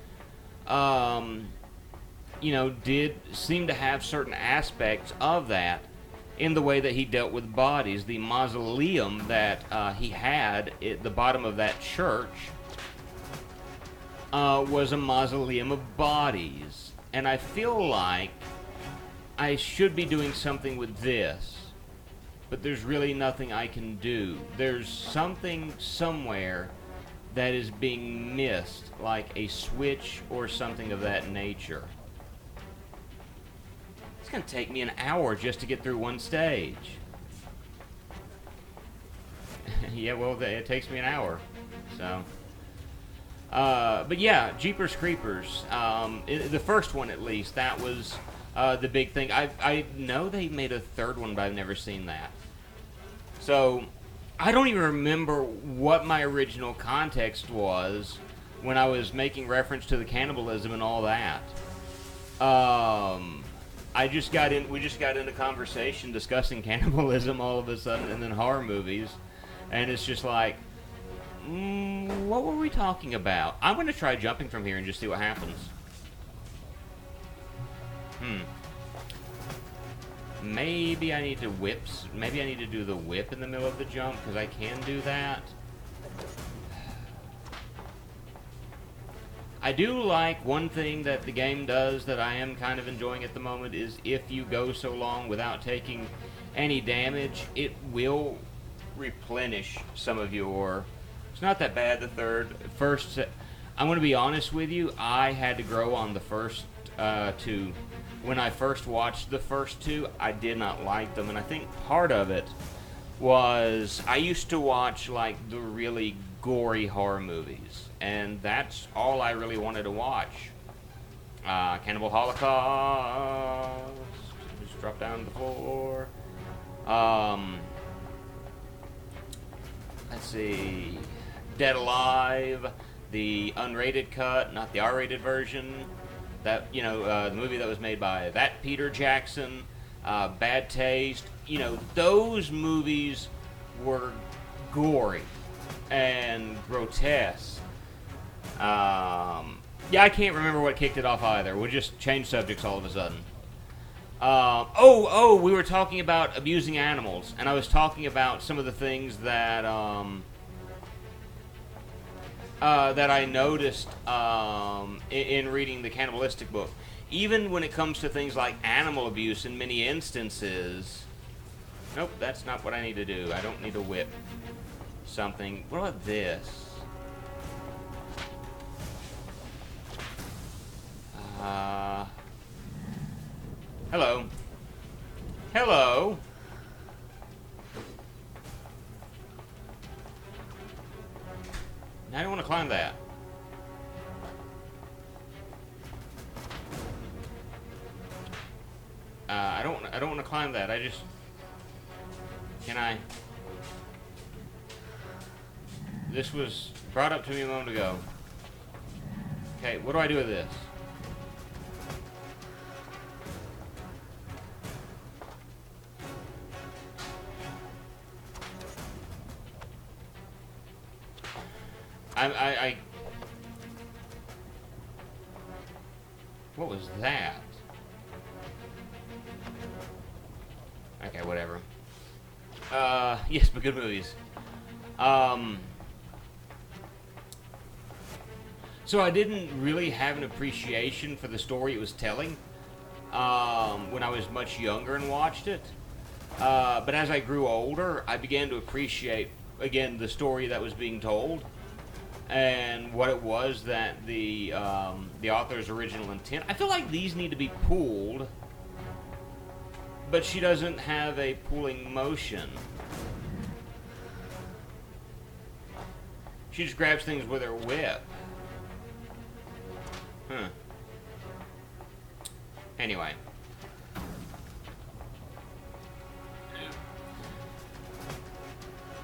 you know, did seem to have certain aspects of that in the way that he dealt with bodies. The mausoleum that he had at the bottom of that church was a mausoleum of bodies. And I feel like I should be doing something with this, but there's really nothing I can do. There's something somewhere that is being missed, like a switch or something of that nature. It's going to take me an hour just to get through one stage. Yeah, well, it takes me an hour, so... but yeah, Jeepers Creepers, the first one at least, that was the big thing. I know they made a third one, but I've never seen that. So, I don't even remember what my original context was when I was making reference to the cannibalism and all that. We just got into conversation discussing cannibalism all of a sudden, and then horror movies, and it's just like, what were we talking about? I'm going to try jumping from here and just see what happens. Maybe I need to maybe I need to do the whip in the middle of the jump, because I can do that. I do like one thing that the game does that I am kind of enjoying at the moment is if you go so long without taking any damage, it will replenish some of your... It's not that bad, first... I'm going to be honest with you, I had to grow on the first two. When I first watched the first two, I did not like them, and I think part of it was I used to watch, like, the really gory horror movies, and that's all I really wanted to watch. Cannibal Holocaust, just drop down to the floor. Let's see, Dead Alive, the unrated cut, not the R-rated version. That, you know, the movie that was made by that Peter Jackson, Bad Taste. You know, those movies were gory and grotesque. Yeah, I can't remember what kicked it off either. We'll just change subjects all of a sudden. We were talking about abusing animals, and I was talking about some of the things that that I noticed in reading the cannibalistic book. Even when it comes to things like animal abuse, in many instances. Nope, that's not what I need to do. I don't need to whip something. What about this? Hello. Hello. I don't want to climb that. I don't want to climb that. I just... Can I... This was brought up to me a moment ago. Okay, what do I do with this? What was that? Okay, whatever. Yes, but good movies. So I didn't really have an appreciation for the story it was telling when I was much younger and watched it. But as I grew older, I began to appreciate, again, the story that was being told and what it was that the author's original intent. I feel like these need to be pulled, but she doesn't have a pulling motion. She just grabs things with her whip. Huh. Anyway.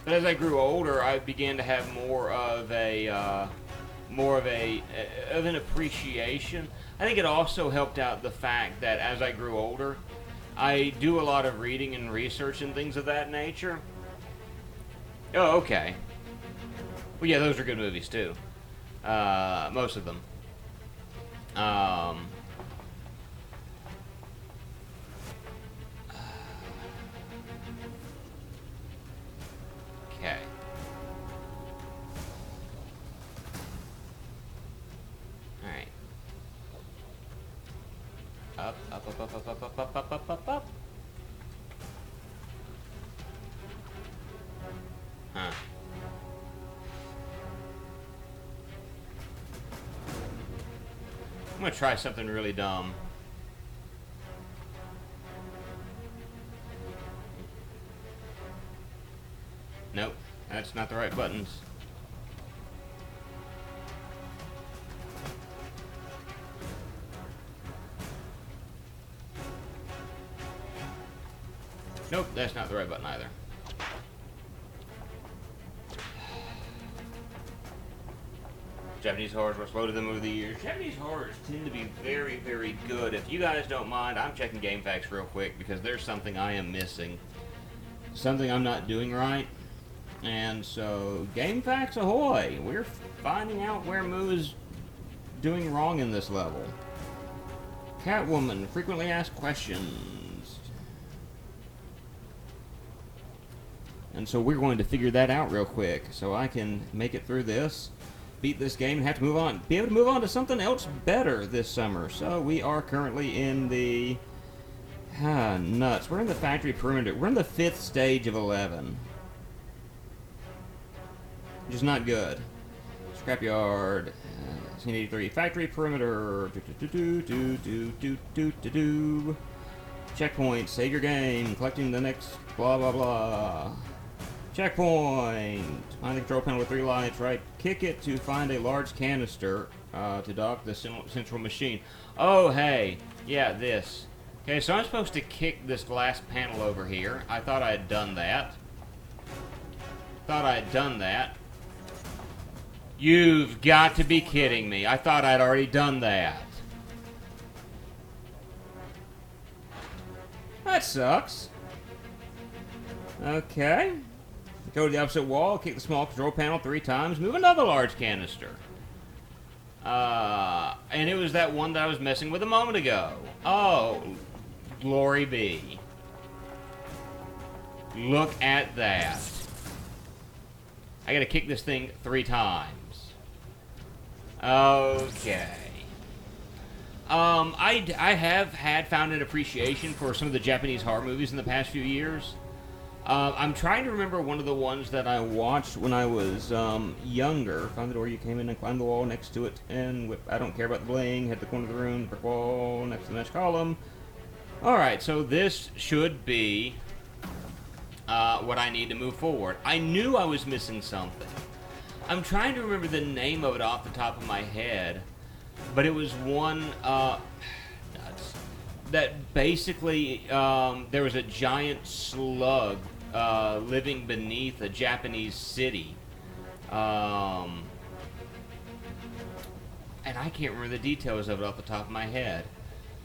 But as I grew older, I began to have more of an appreciation. I think it also helped out the fact that as I grew older, I do a lot of reading and research and things of that nature. Oh, okay. Well, yeah, those are good movies too. Most of them. Okay. Alright. Up, up, up, up, up, up, up, up, up, up, up. Huh. I'm gonna try something really dumb. Nope, that's not the right buttons. Nope, that's not the right button either. Japanese horrors were slow to them over the years. Japanese horrors tend to be very, very good. If you guys don't mind, I'm checking GameFAQs real quick because there's something I am missing. Something I'm not doing right. And so, GameFAQs ahoy! We're finding out where Moo is doing wrong in this level. Catwoman, frequently asked questions. And so we're going to figure that out real quick so I can make it through this. Beat this game and have to move on. Be able to move on to something else better this summer. So we are currently in the... nuts. We're in the factory perimeter. We're in the 5th stage of 11. Which is not good. Scrapyard. 1983. Factory perimeter. Checkpoint. Save your game. Collecting the next blah blah blah. Checkpoint. Find the control panel with 3 lights. Right. Kick it to find a large canister to dock the central machine. Oh, hey. Yeah, this. Okay, so I'm supposed to kick this glass panel over here. I thought I had done that. You've got to be kidding me. I thought I'd already done that. That sucks. Okay. Go to the opposite wall, kick the small control panel 3 times, move another large canister. And it was that one that I was messing with a moment ago. Oh, glory be. Look at that. I gotta kick this thing 3 times. Okay. I have found an appreciation for some of the Japanese horror movies in the past few years. I'm trying to remember one of the ones that I watched when I was younger. Found the door, you came in and climbed the wall next to it, and I don't care about the bling, hit the corner of the room, brick wall, next to the next column. Alright, so this should be what I need to move forward. I knew I was missing something. I'm trying to remember the name of it off the top of my head, but it was one that basically there was a giant slug living beneath a Japanese city, and I can't remember the details of it off the top of my head,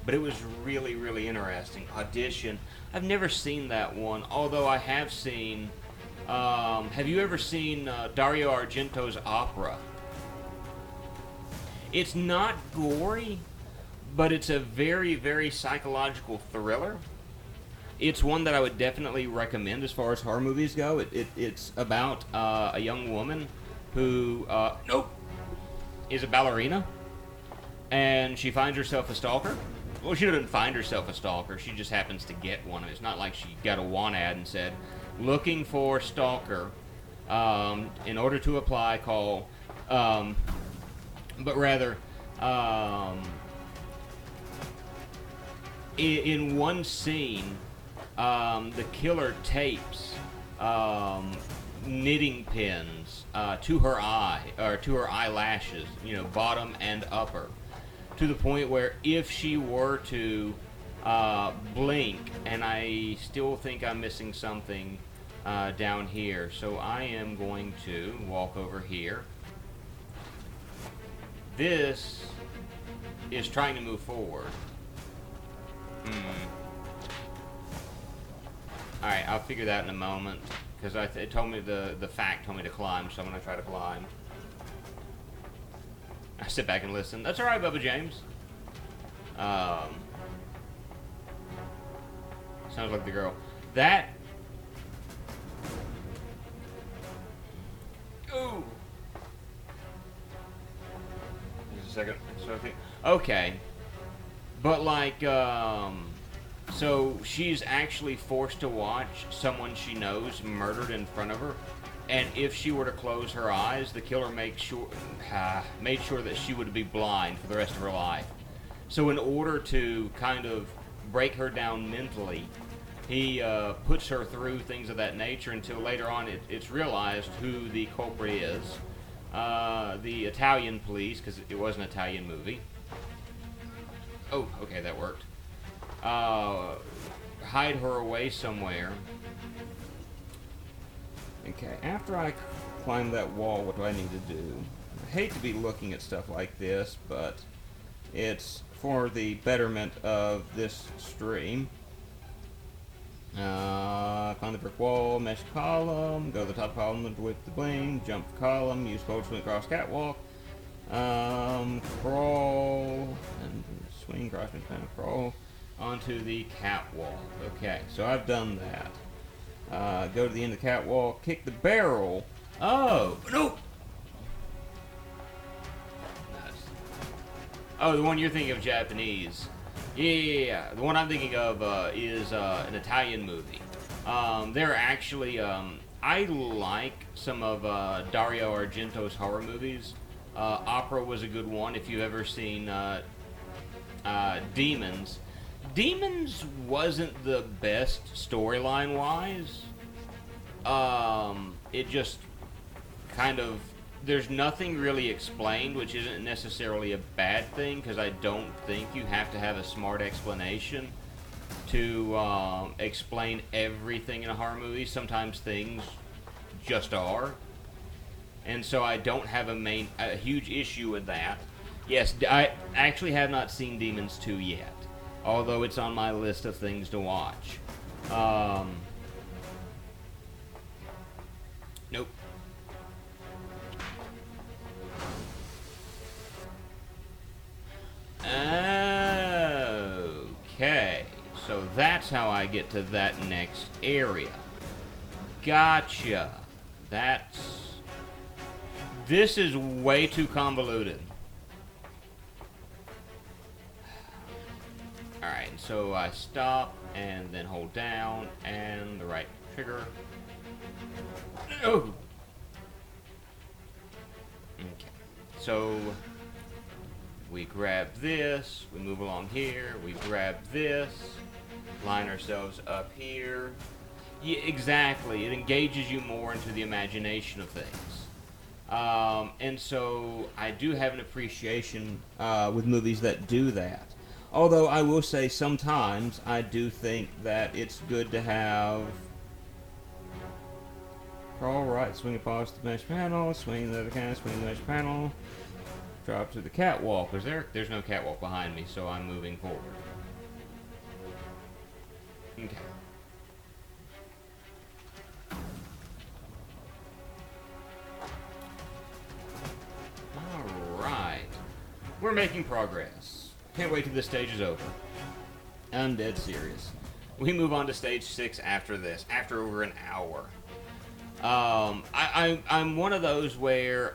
but it was really, really interesting. Audition. I've never seen that one, although I have seen. Have you ever seen Dario Argento's opera? It's not gory, but it's a very, very psychological thriller. It's one that I would definitely recommend as far as horror movies go. It's about a young woman who is a ballerina, and she finds herself a stalker. Well, she doesn't find herself a stalker. She just happens to get one. It's not like she got a want ad and said, looking for stalker. In order to apply, call. But rather, in one scene, the killer tapes knitting pins to her eye, or to her eyelashes, bottom and upper, to the point where if she were to blink, and I still think I'm missing something down here, so I am going to walk over here. This is trying to move forward. Alright, I'll figure that in a moment, because it told me the fact told me to climb, so I'm going to try to climb. I sit back and listen. That's alright, Bubba James. Sounds like the girl. That... Ooh! Just a second. So I think... Okay. But like, so she's actually forced to watch someone she knows murdered in front of her, and if she were to close her eyes, the killer made sure that she would be blind for the rest of her life. So in order to kind of break her down mentally, he puts her through things of that nature until later on it's realized who the culprit is. The Italian police, because it was an Italian movie. Oh, okay, that worked. Hide her away somewhere. Okay, after I climb that wall, what do I need to do? I hate to be looking at stuff like this, but it's for the betterment of this stream. Climb the brick wall, mesh column, go to the top column with the bling, jump column, use code swing across catwalk, crawl, and swing across and crawl onto the catwalk. Okay, so I've done that. Go to the end of the catwalk, kick the barrel. Oh, no! Oh, the one you're thinking of Japanese. Yeah. The one I'm thinking of is an Italian movie. They're actually, I like some of Dario Argento's horror movies. Opera was a good one. If you've ever seen Demons. Demons wasn't the best storyline-wise. It just kind of... There's nothing really explained, which isn't necessarily a bad thing, because I don't think you have to have a smart explanation to explain everything in a horror movie. Sometimes things just are. And so I don't have a huge issue with that. Yes, I actually have not seen Demons 2 yet, although it's on my list of things to watch. Nope. Okay, so that's how I get to that next area. Gotcha. This is way too convoluted. Alright, so I stop and then hold down and the right trigger. Oh! Okay. So we grab this, we move along here, we grab this, line ourselves up here. Yeah, exactly. It engages you more into the imagination of things. And so I do have an appreciation with movies that do that. Although I will say sometimes I do think that it's good to have crawl right, swing across the mesh panel, swing the other kind, swing the mesh panel, drop to the catwalk. There's no catwalk behind me, so I'm moving forward. Okay. Alright. We're making progress. Can't wait till this stage is over. I'm dead serious. We move on to stage 6 after this, after over an hour. I'm one of those where,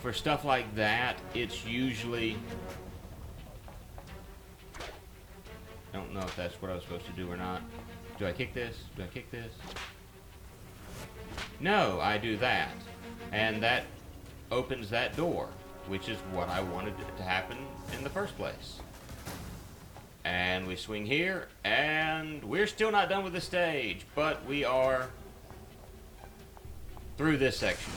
for stuff like that, it's usually... I don't know if that's what I was supposed to do or not. Do I kick this? Do I kick this? No, I do that. And that opens that door, which is what I wanted it to happen in the first place. And we swing here, and we're still not done with the stage, but we are through this section.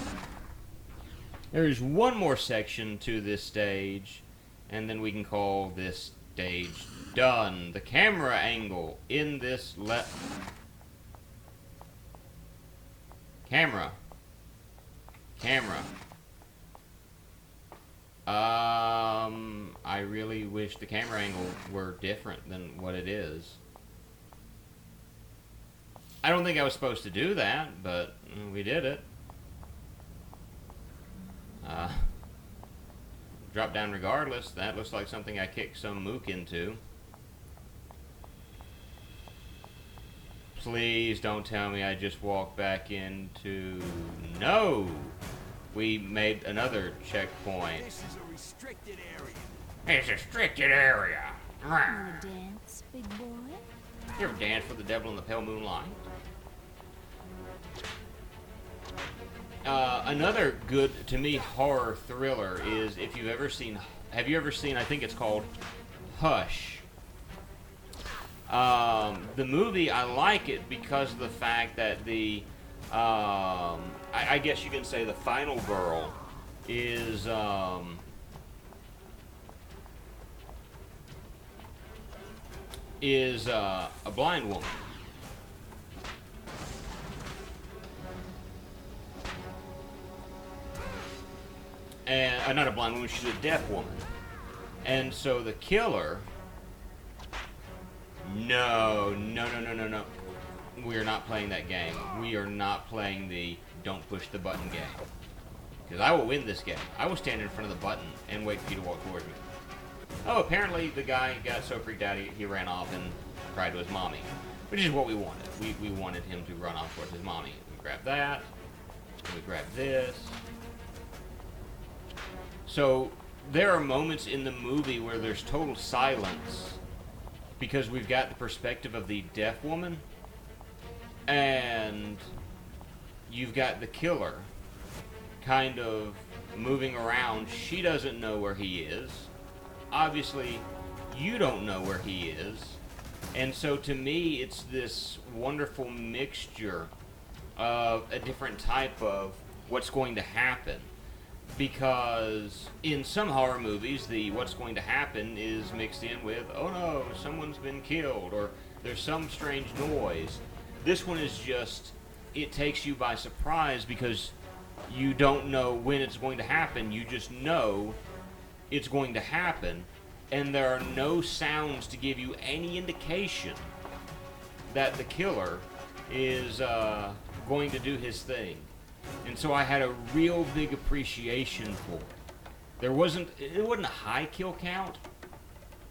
There's one more section to this stage, and then we can call this stage done. The camera angle in this Camera. I really wish the camera angle were different than what it is. I don't think I was supposed to do that, but we did it. Drop down regardless. That looks like something I kicked some mook into. Please don't tell me I just walked back into... No! We made another checkpoint. This is a restricted area. It's a restricted area. Wanna dance, big boy? You ever dance with the devil in the pale moonlight? Another good, to me, horror thriller is have you ever seen, I think it's called Hush. The movie, I like it because of the fact that I guess you can say the final girl is, a blind woman. And not a blind woman, she's a deaf woman. And so the killer... No. We are not playing that game. We are not playing the don't push the button game. Because I will win this game. I will stand in front of the button and wait for you to walk towards me. Oh, apparently the guy got so freaked out he ran off and cried to his mommy. Which is what we wanted. We wanted him to run off towards his mommy. We grab that. We grab this. So there are moments in the movie where there's total silence because we've got the perspective of the deaf woman and you've got the killer kind of moving around. She doesn't know where he is. Obviously, you don't know where he is. And so to me, it's this wonderful mixture of a different type of what's going to happen. Because in some horror movies, the what's going to happen is mixed in with, oh no, someone's been killed, or there's some strange noise. This one is just, it takes you by surprise because you don't know when it's going to happen. You just know it's going to happen, and there are no sounds to give you any indication that the killer is going to do his thing. And so I had a real big appreciation for it. It wasn't a high kill count.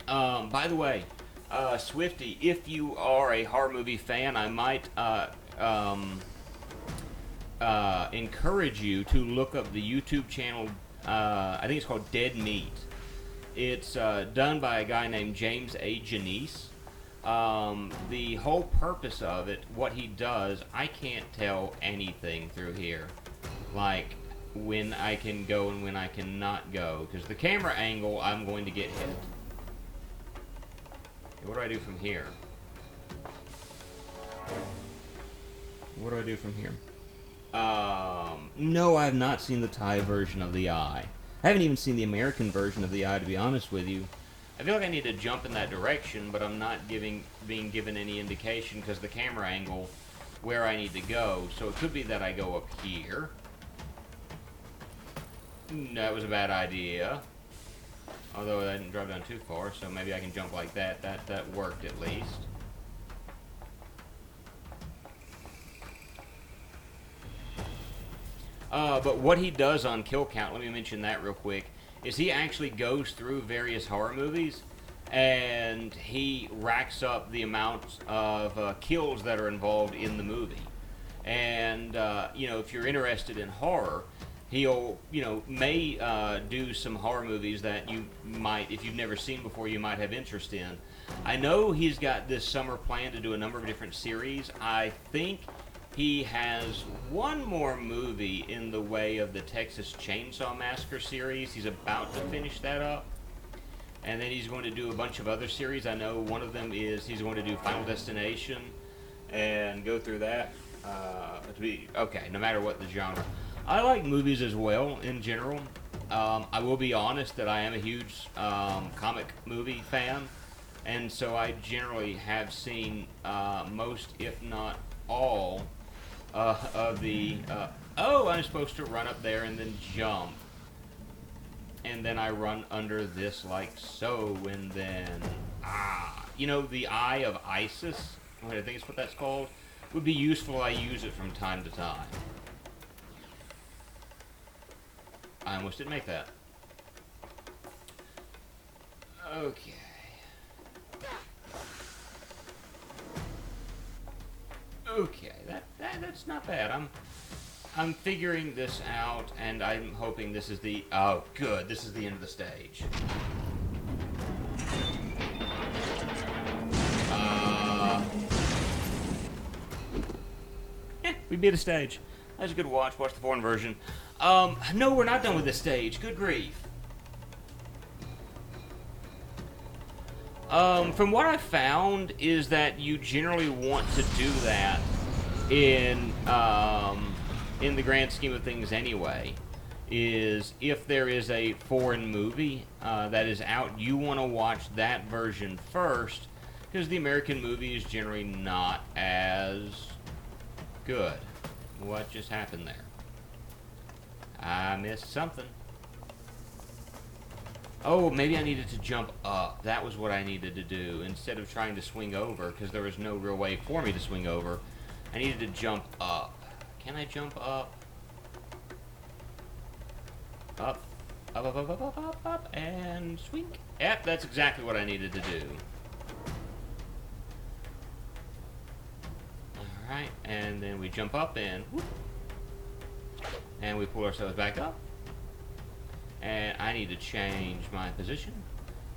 By the way, Swifty, if you are a horror movie fan, I might encourage you to look up the YouTube channel. I think it's called Dead Meat. It's done by a guy named James A. Janice. The whole purpose of it, what he does, I can't tell anything through here. Like, when I can go and when I cannot go. Because the camera angle, I'm going to get hit. What do I do from here? What do I do from here? No, I have not seen the Thai version of the Eye. I haven't even seen the American version of the Eye, to be honest with you. I feel like I need to jump in that direction, but I'm not being given any indication because the camera angle where I need to go. So it could be that I go up here. That was a bad idea. Although I didn't drop down too far, so maybe I can jump like that. That worked at least. But what he does on Kill Count, let me mention that real quick, is he actually goes through various horror movies and he racks up the amount of kills that are involved in the movie. And, you know, if you're interested in horror, he'll, you know, may do some horror movies that you might, if you've never seen before, you might have interest in. I know he's got this summer planned to do a number of different series. I think he has one more movie in the way of the Texas Chainsaw Massacre series. He's about to finish that up. And then he's going to do a bunch of other series. I know one of them is he's going to do Final Destination and go through that. Okay, no matter what the genre. I like movies as well, in general. I will be honest that I am a huge comic movie fan. And so I generally have seen most, if not all, of the... oh, I'm supposed to run up there and then jump. And then I run under this like so, and then... you know, the Eye of Isis, I think it's what that's called, would be useful. I use it from time to time. I almost didn't make that. Okay. Okay, that's not bad. I'm figuring this out, and I'm hoping this is the... Oh, good. This is the end of the stage. We beat a stage. That's a good watch. Watch the foreign version. No, we're not done with this stage. Good grief. From what I found is that you generally want to do that in the grand scheme of things anyway, is if there is a foreign movie that is out, you want to watch that version first, because the American movie is generally not as good. What just happened there? I missed something. Oh, maybe I needed to jump up. That was what I needed to do. Instead of trying to swing over, because there was no real way for me to swing over, I needed to jump up. Can I jump up? Up, up, up, up, up, up, up, up, and swing. Yep, that's exactly what I needed to do. Alright, and then we jump up and whoop, and we pull ourselves back up. And I need to change my position.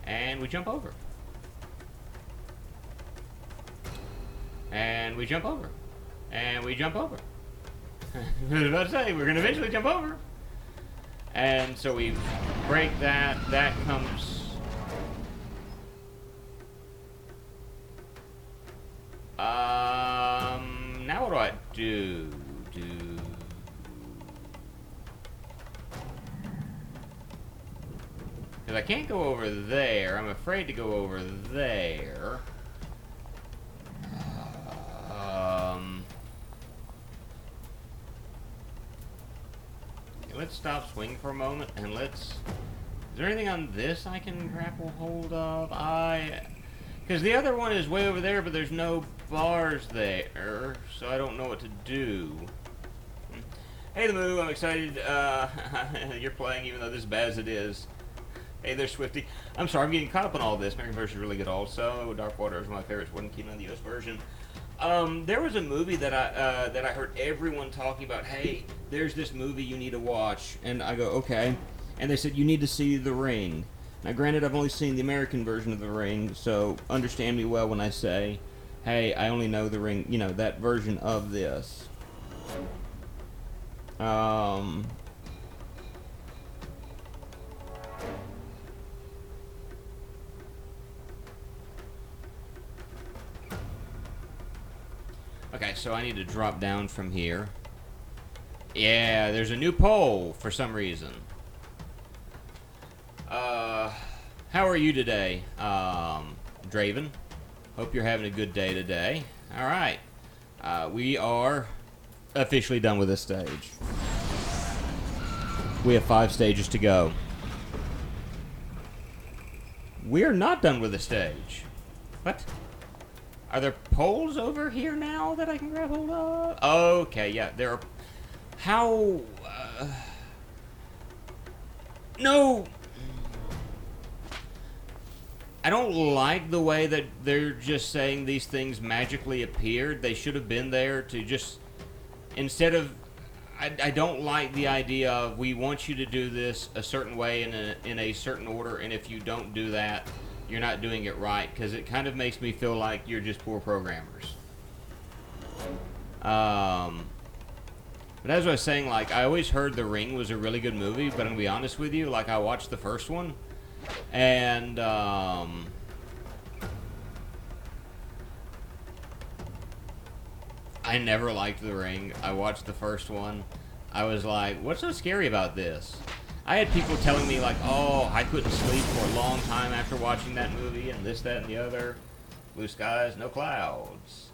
And we jump over. And we jump over. And we jump over. I was about to say, we're going to eventually jump over. And so we break that. That comes... now what do I do? Because I can't go over there. I'm afraid to go over there. Let's stop swing for a moment and let's... Is there anything on this I can grapple hold of? Because the other one is way over there, but there's no bars there, so I don't know what to do. Hey, themoo, I'm excited you're playing, even though this is bad as it is. Hey there, Swifty. I'm sorry, I'm getting caught up on all this. American version is really good also. Dark Water is one of my favorites. Wasn't keeping on the US version. There was a movie that I heard everyone talking about. Hey, there's this movie you need to watch. And I go, okay. And they said, you need to see The Ring. Now, granted, I've only seen the American version of The Ring, so understand me well when I say, hey, I only know The Ring, you know, that version of this. Okay, so I need to drop down from here. Yeah, there's a new pole for some reason. How are you today, Draven? Hope you're having a good day today. Alright. We are officially done with this stage. We have 5 stages to go. We're not done with the stage. What? Are there poles over here now that I can grab hold of? Okay, yeah, there are. How? No! I don't like the way that they're just saying these things magically appeared. They should have been there to just. Instead of. I don't like the idea of we want you to do this a certain way in a certain order, and if you don't do that, you're not doing it right, because it kind of makes me feel like you're just poor programmers. But as I was saying, like, I always heard The Ring was a really good movie, but I'm gonna be honest with you, like, I watched the first one, and I never liked The Ring. I watched the first one. I was like, what's so scary about this? I had people telling me, like, oh, I couldn't sleep for a long time after watching that movie, and this, that, and the other. Blue skies, no clouds.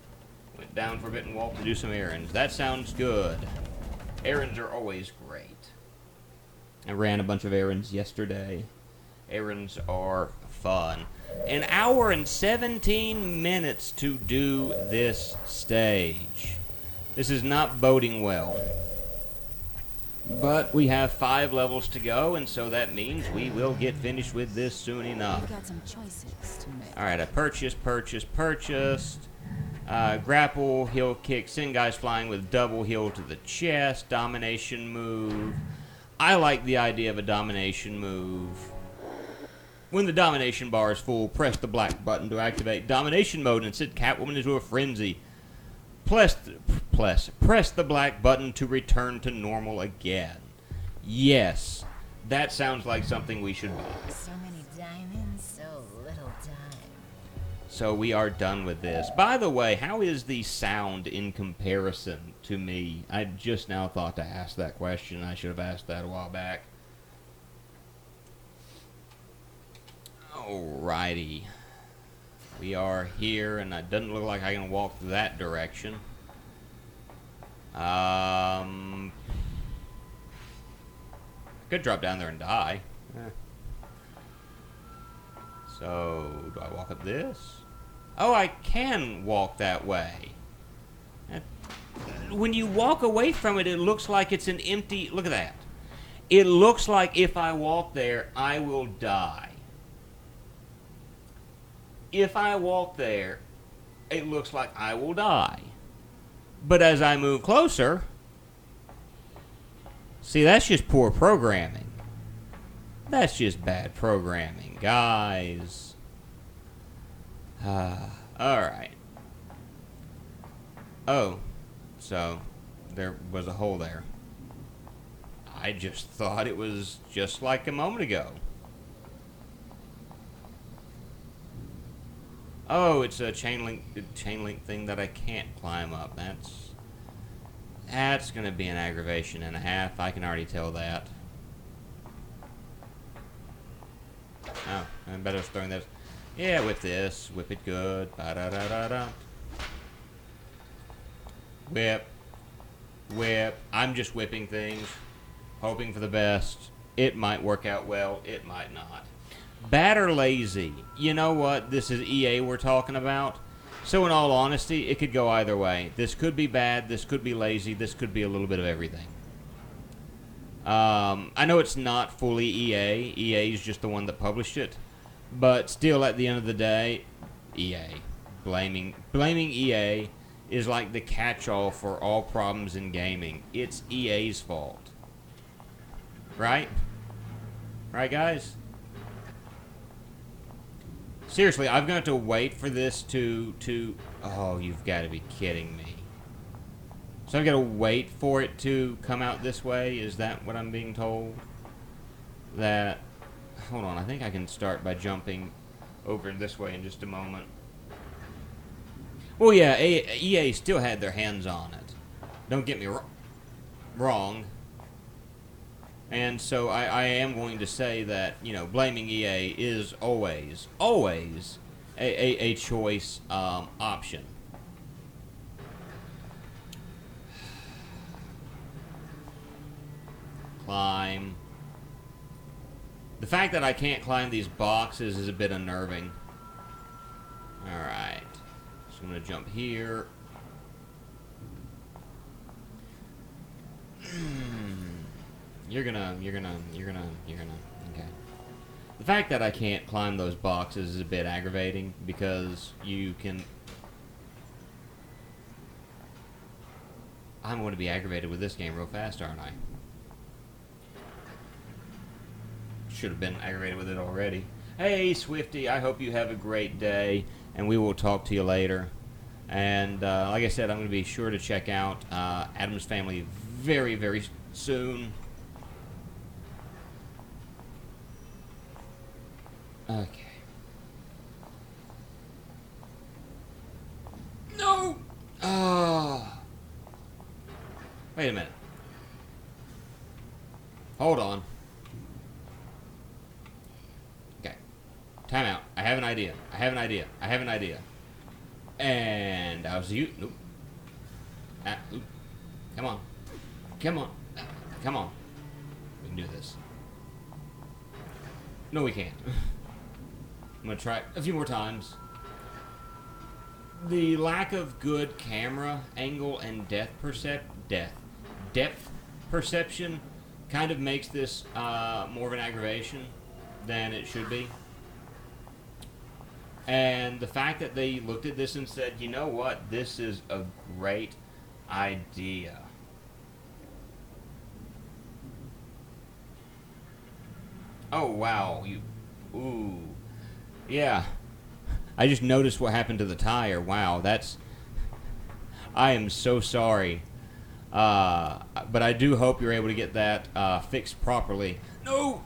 Went down for a bit and walked to do some errands. That sounds good. Errands are always great. I ran a bunch of errands yesterday. Errands are fun. An hour and 17 minutes to do this stage. This is not boding well. But we have 5 levels to go, and so that means we will get finished with this soon enough. We've got some choices to make. Alright, I purchased. Grapple, heel kick, send guys flying with double heel to the chest, domination move. I like the idea of a domination move. When the domination bar is full, press the black button to activate domination mode and send Catwoman into a frenzy. Press the black button to return to normal again. Yes, that sounds like something we should buy. So many diamonds, so little time. So we are done with this. By the way, how is the sound in comparison to me? I just now thought to ask that question. I should have asked that a while back. Alrighty. We are here, and it doesn't look like I can walk that direction. Could drop down there and die. So, do I walk up this? Oh, I can walk that way. When you walk away from it, it looks like it's an empty... Look at that. It looks like if I walk there, I will die. If I walk there, it looks like I will die. But as I move closer... See, that's just poor programming. That's just bad programming, guys. Alright. Oh, so there was a hole there. I just thought it was just like a moment ago. Oh, it's a chain link thing that I can't climb up. That's gonna be an aggravation and a half. I can already tell that. Oh, I better throwing this. Yeah, whip this. Whip it good. Ba-da-da-da-da. Whip. Whip. I'm just whipping things. Hoping for the best. It might work out well. It might not. Bad or lazy? You know what? This is EA we're talking about. So in all honesty, it could go either way. This could be bad. This could be lazy. This could be a little bit of everything. I know it's not fully EA. EA is just the one that published it. But still, at the end of the day, EA. Blaming EA is like the catch-all for all problems in gaming. It's EA's fault. Right? Right, guys? Seriously, I've got to wait for this to... Oh, you've got to be kidding me. So I've got to wait for it to come out this way? Is that what I'm being told? That... Hold on, I think I can start by jumping over this way in just a moment. Well, yeah, EA still had their hands on it. Don't get me wrong. And so I am going to say that, you know, blaming EA is always a choice option. Climb. The fact that I can't climb these boxes is a bit unnerving. Alright. So I'm going to jump here. You're gonna, okay. The fact that I can't climb those boxes is a bit aggravating because you can... I'm going to be aggravated with this game real fast, aren't I? Should have been aggravated with it already. Hey, Swifty, I hope you have a great day, and we will talk to you later. And like I said, I'm going to be sure to check out Addams Family very, very soon. Okay. No! Wait a minute. Hold on. Okay. Time out. I have an idea. And I was you. Nope. Oop. Come on. Come on. We can do this. No, we can't. I'm gonna try it a few more times. The lack of good camera angle and depth perception kind of makes this more of an aggravation than it should be. And the fact that they looked at this and said, you know what, this is a great idea. Oh, wow. Ooh. Yeah. I just noticed what happened to the tire. Wow, that's... I am so sorry. But I do hope you're able to get that fixed properly. No!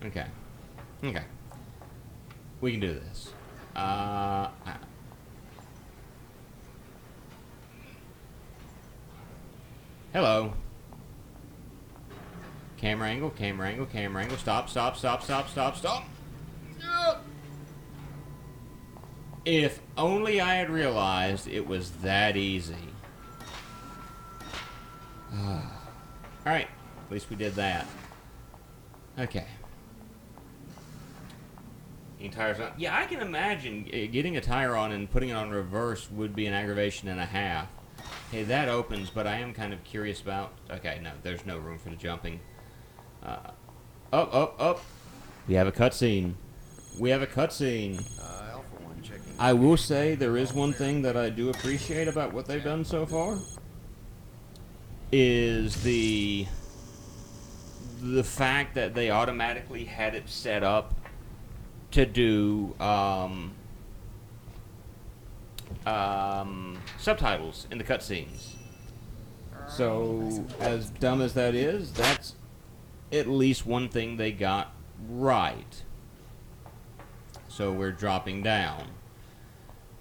Okay. Okay. We can do this. Hello. Camera angle. Stop. If only I had realized it was that easy. Alright. At least we did that. Okay. Tires on. Yeah, I can imagine getting a tire on and putting it on reverse would be an aggravation and a half. Hey, that opens, but I am kind of curious about... Okay, no, there's no room for the jumping. Up. We have a cutscene. I will say there is one thing that I do appreciate about what they've done so far. Is the fact that they automatically had it set up to do subtitles in the cutscenes. So, as dumb as that is, that's at least one thing they got right. So we're dropping down.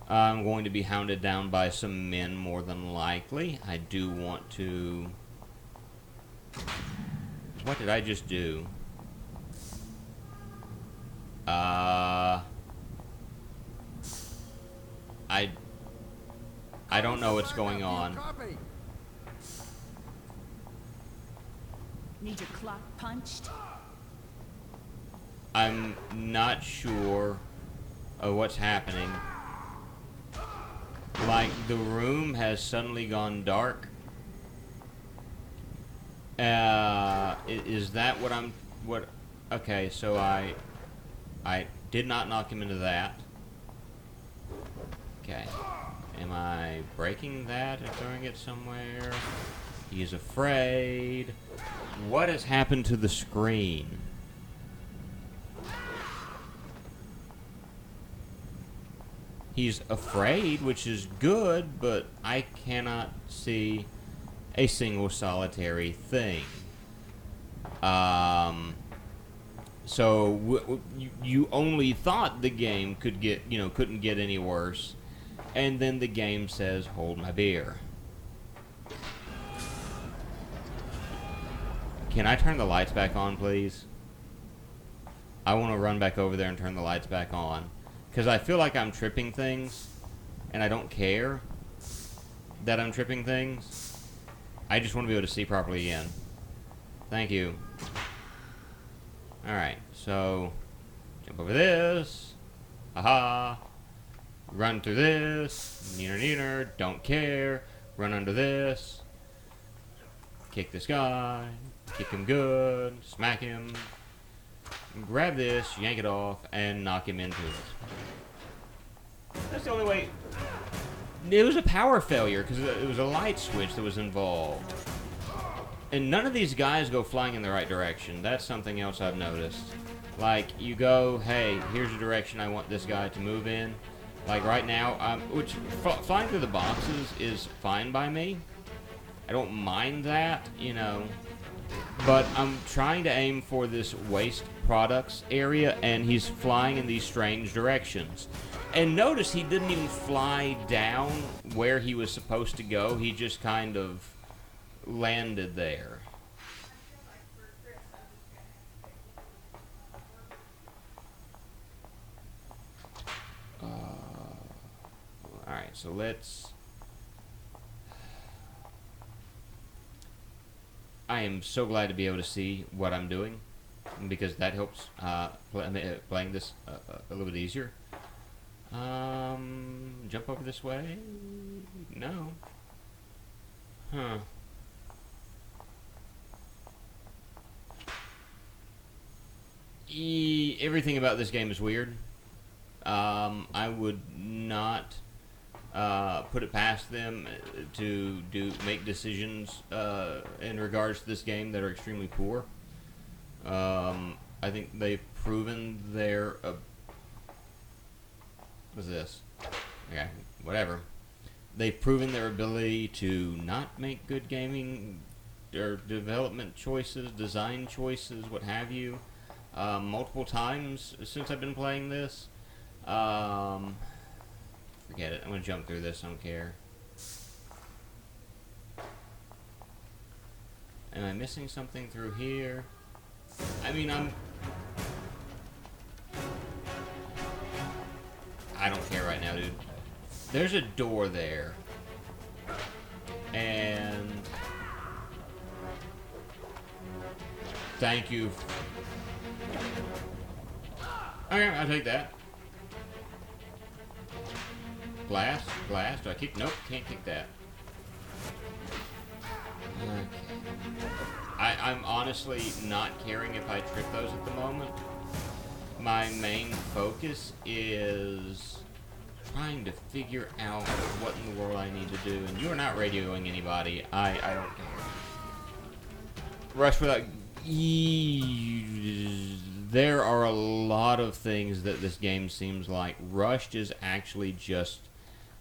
I'm going to be hounded down by some men more than likely. I do want to... What did I just do? I don't know what's going on. Need your clock punched? I'm not sure of what's happening. Like, the room has suddenly gone dark. Is that what I'm... What... Okay, so I did not knock him into that. Okay. Am I breaking that and throwing it somewhere? He is afraid. What has happened to the screen? He's afraid, which is good, but I cannot see a single solitary thing. So you only thought the game could get, couldn't get any worse, and then the game says, "Hold my beer." Can I turn the lights back on, please? I want to run back over there and turn the lights back on. Because I feel like I'm tripping things, and I don't care that I'm tripping things. I just want to be able to see properly again. Thank you. Alright, so jump over this. Haha. Run through this. Neener, neener. Don't care. Run under this. Kick this guy. Kick him good. Smack him. Grab this, yank it off, and knock him into it. That's the only way. It was a power failure because it was a light switch that was involved. And none of these guys go flying in the right direction. That's something else I've noticed. Like, you go, hey, here's a direction I want this guy to move in. Like right now, flying through the boxes is fine by me. I don't mind that, But I'm trying to aim for this waste products area, and he's flying in these strange directions. And notice he didn't even fly down where he was supposed to go. He just kind of landed there. Alright, so let's... I am so glad to be able to see what I'm doing, because that helps playing this a little bit easier. Jump over this way? No. Huh. Everything about this game is weird. I would not put it past them to make decisions in regards to this game that are extremely poor. I think they've proven their... what's this? Okay, whatever. They've proven their ability to not make good gaming or development choices, design choices, what have you, multiple times since I've been playing this. Forget it. I'm going to jump through this. I don't care. Am I missing something through here? I mean, I don't care right now, dude. There's a door there. And... thank you. Okay, I'll take that. Blast, blast. Do I kick? Nope, can't kick that. Okay. I'm honestly not caring if I trip those at the moment. My main focus is trying to figure out what in the world I need to do. And you are not radioing anybody. I don't care. Rush without... There are a lot of things that this game seems like. Rushed is actually just...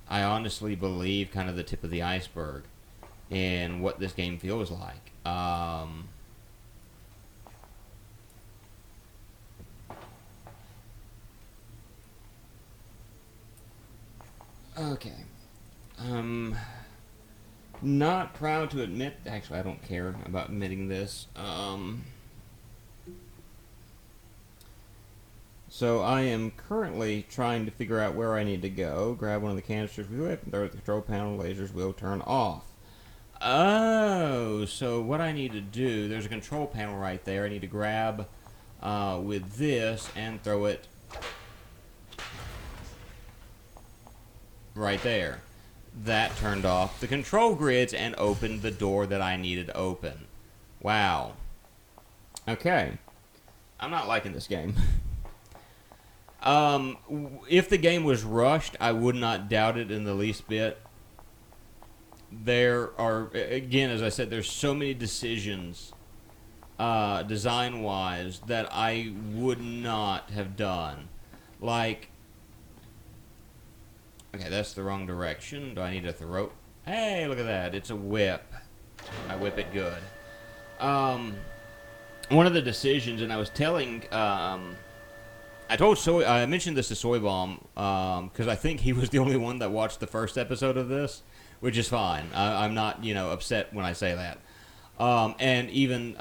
I honestly believe kind of the tip of the iceberg in what this game feels like. Okay. Not proud to admit, actually I don't care about admitting this. So I am currently trying to figure out where I need to go. Grab one of the canisters we whip and throw it at the control panel. Lasers will turn off. Oh, so what I need to do, there's a control panel right there. I need to grab with this and throw it right there. That turned off the control grids and opened the door that I needed open. Wow. Okay. I'm not liking this game. If the game was rushed, I would not doubt it in the least bit. There are, again, as I said, there's so many decisions, design-wise, that I would not have done. Like, okay, that's the wrong direction. Do I need to throw? Hey, look at that. It's a whip. I whip it good. One of the decisions, and I was telling, I mentioned this to Soy Bomb, because I think he was the only one that watched the first episode of this, which is fine. I'm not, upset when I say that. And even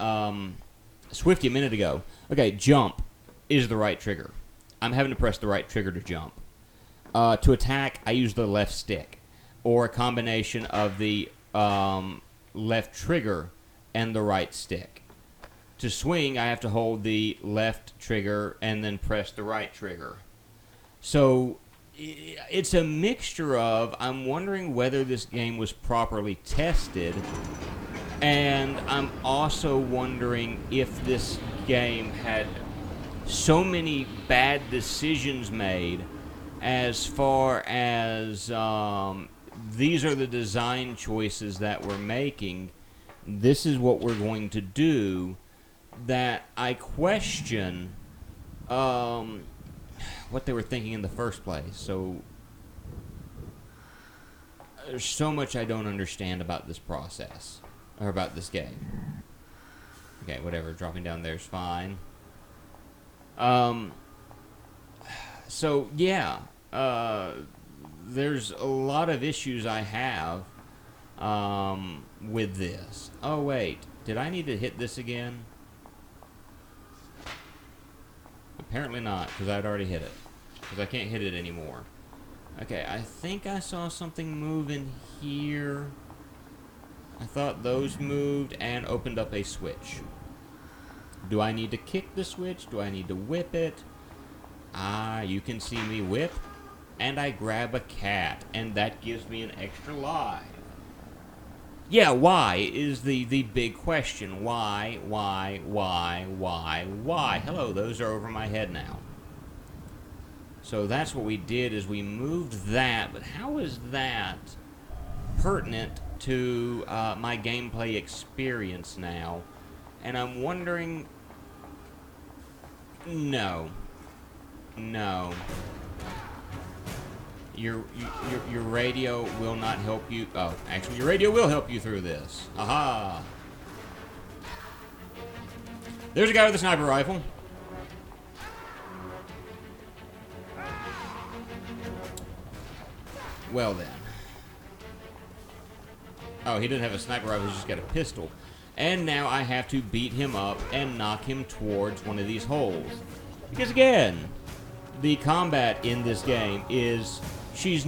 Swifty a minute ago. Okay, jump is the right trigger. I'm having to press the right trigger to jump. To attack, I use the left stick, or a combination of the left trigger and the right stick. To swing, I have to hold the left trigger and then press the right trigger. So it's a mixture of, I'm wondering whether this game was properly tested, and I'm also wondering if this game had so many bad decisions made as far as these are the design choices that we're making, this is what we're going to do, that I question what they were thinking in the first place. So there's so much I don't understand about this process, or about this game. Okay, whatever, dropping down there is fine. So yeah, there's a lot of issues I have with this. Oh wait, did I need to hit this again? Apparently not, because I'd already hit it. Because I can't hit it anymore. Okay, I think I saw something move in here. I thought those moved and opened up a switch. Do I need to kick the switch? Do I need to whip it? Ah, you can see me whip, and I grab a cat, and that gives me an extra life. Yeah, why is the big question. Why? Hello, those are over my head now. So that's what we did, is we moved that, but how is that pertinent to my gameplay experience now? And I'm wondering... No. Your radio will not help you. Oh, actually, your radio will help you through this. Aha! There's a guy with a sniper rifle. Well then. Oh, he didn't have a sniper rifle, he's just got a pistol. And now I have to beat him up and knock him towards one of these holes. Because again, the combat in this game is... She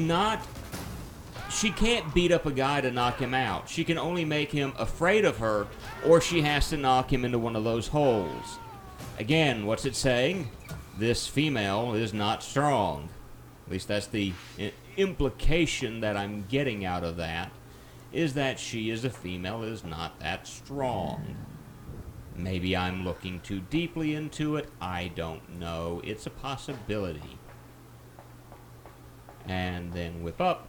can't beat up a guy to knock him out. She can only make him afraid of her, or she has to knock him into one of those holes. Again, what's it saying? This female is not strong. At least that's the implication that I'm getting out of that, is that she as a female is not that strong. Maybe I'm looking too deeply into it. I don't know. It's a possibility. And then whip up.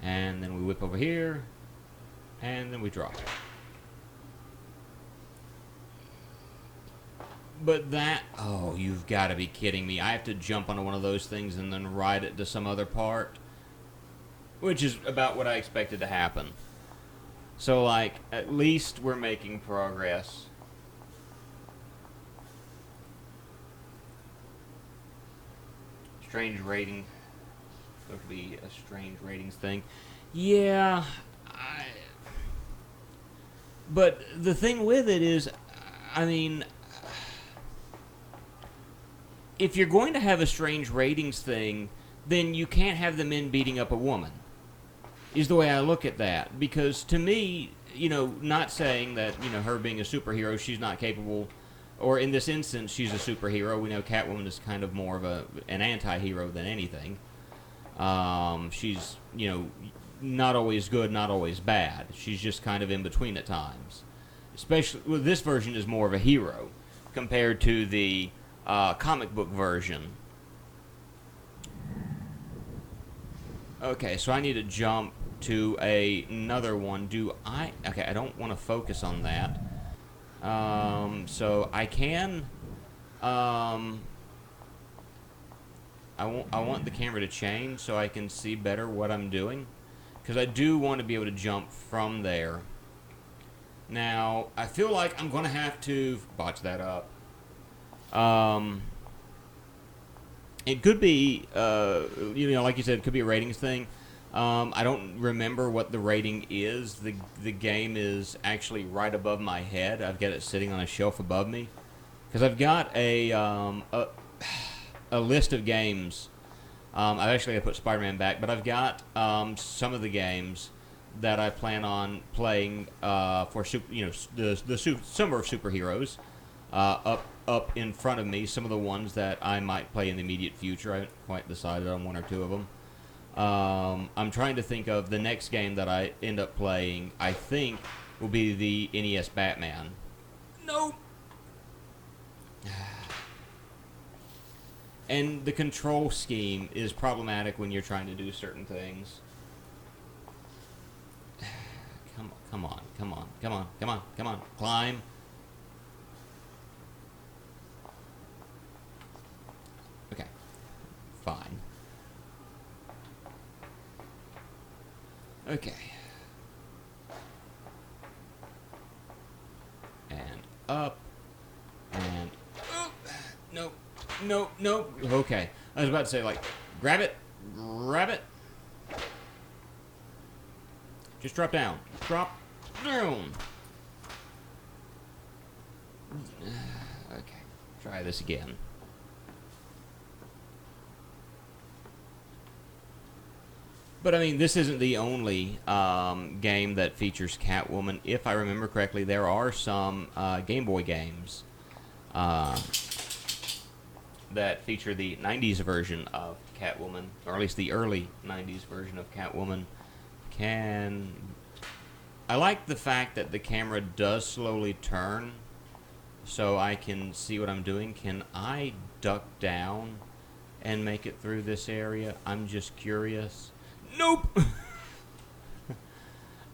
And then we whip over here. And then we drop. But that... Oh, you've got to be kidding me. I have to jump onto one of those things and then ride it to some other part. Which is about what I expected to happen. So, like, at least we're making progress. Strange rating. Supposed to be a strange ratings thing. Yeah. But the thing with it is, I mean, if you're going to have a strange ratings thing, then you can't have the men beating up a woman, is the way I look at that. Because to me, you know, not saying that, you know, her being a superhero, she's not capable, or in this instance, she's a superhero. We know Catwoman is kind of more of an anti-hero than anything. She's, you know, not always good, not always bad. She's just kind of in between at times. Especially, well, this version is more of a hero compared to the comic book version. Okay, so I need to jump to another one. Okay, I don't want to focus on that. So I can, I want the camera to change so I can see better what I'm doing, because I do want to be able to jump from there. Now, I feel like I'm going to have to botch that up. It could be, you know, like you said, it could be a ratings thing. I don't remember what the rating is. The game is actually right above my head. I've got it sitting on a shelf above me, because I've got a list of games. I've actually got to put Spider-Man back, but I've got some of the games that I plan on playing for the Summer of Superheroes up in front of me. Some of the ones that I might play in the immediate future. I haven't quite decided on one or two of them. I'm trying to think of the next game that I end up playing. I think will be the NES Batman. No. And the control scheme is problematic when you're trying to do certain things. Come on. Climb. Okay. Fine. Okay. And up. And up. Nope. Okay. I was about to say, like, grab it. Just drop down. Drop down. Okay. Try this again. But, I mean, this isn't the only game that features Catwoman. If I remember correctly, there are some Game Boy games that feature the 90s version of Catwoman, or at least the early 90s version of Catwoman. I like the fact that the camera does slowly turn, so I can see what I'm doing. Can I duck down and make it through this area? I'm just curious. Nope!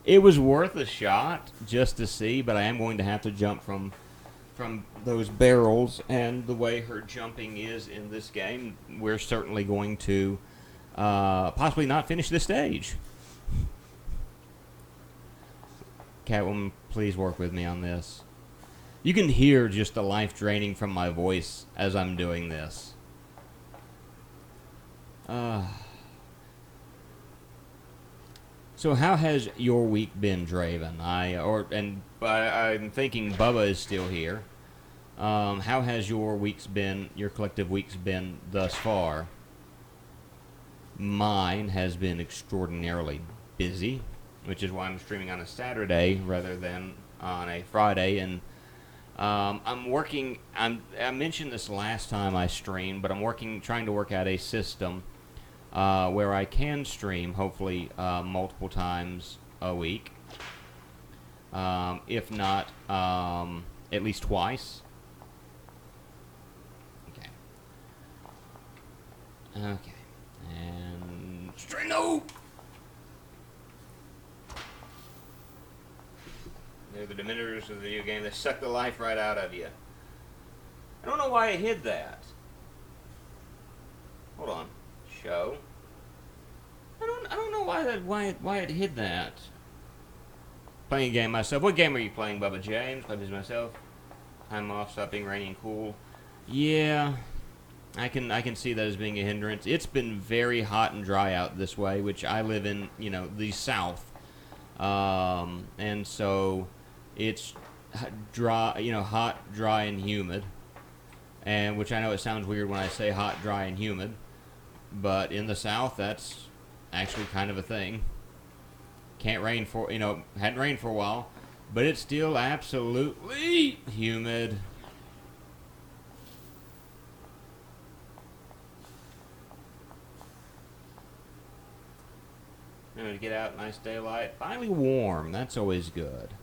It was worth a shot just to see, but I am going to have to jump from those barrels, and the way her jumping is in this game, we're certainly going to possibly not finish this stage. Catwoman, please work with me on this. You can hear just the life draining from my voice as I'm doing this. So how has your week been, Draven? I'm thinking Bubba is still here. How has your collective weeks been thus far? Mine has been extraordinarily busy, which is why I'm streaming on a Saturday rather than on a Friday. And I'm working. I mentioned this last time I streamed, but I'm trying to work out a system where I can stream, hopefully multiple times a week, if not at least twice. Okay, and stream. No. They're the diminishers of the video game. They suck the life right out of you. I don't know why I hid that. Hold on. Show. I don't know why it hid that. Playing a game myself. What game are you playing, Bubba James? Playing this myself. Time off, stop being rainy and cool. Yeah, I can see that as being a hindrance. It's been very hot and dry out this way, which I live in, the South, and so it's dry, hot, dry, and humid. And which I know it sounds weird when I say hot, dry, and humid, but in the South, that's actually kind of a thing. Can't rain for, hadn't rained for a while. But it's still absolutely humid. To get out, nice daylight. Finally warm. That's always good.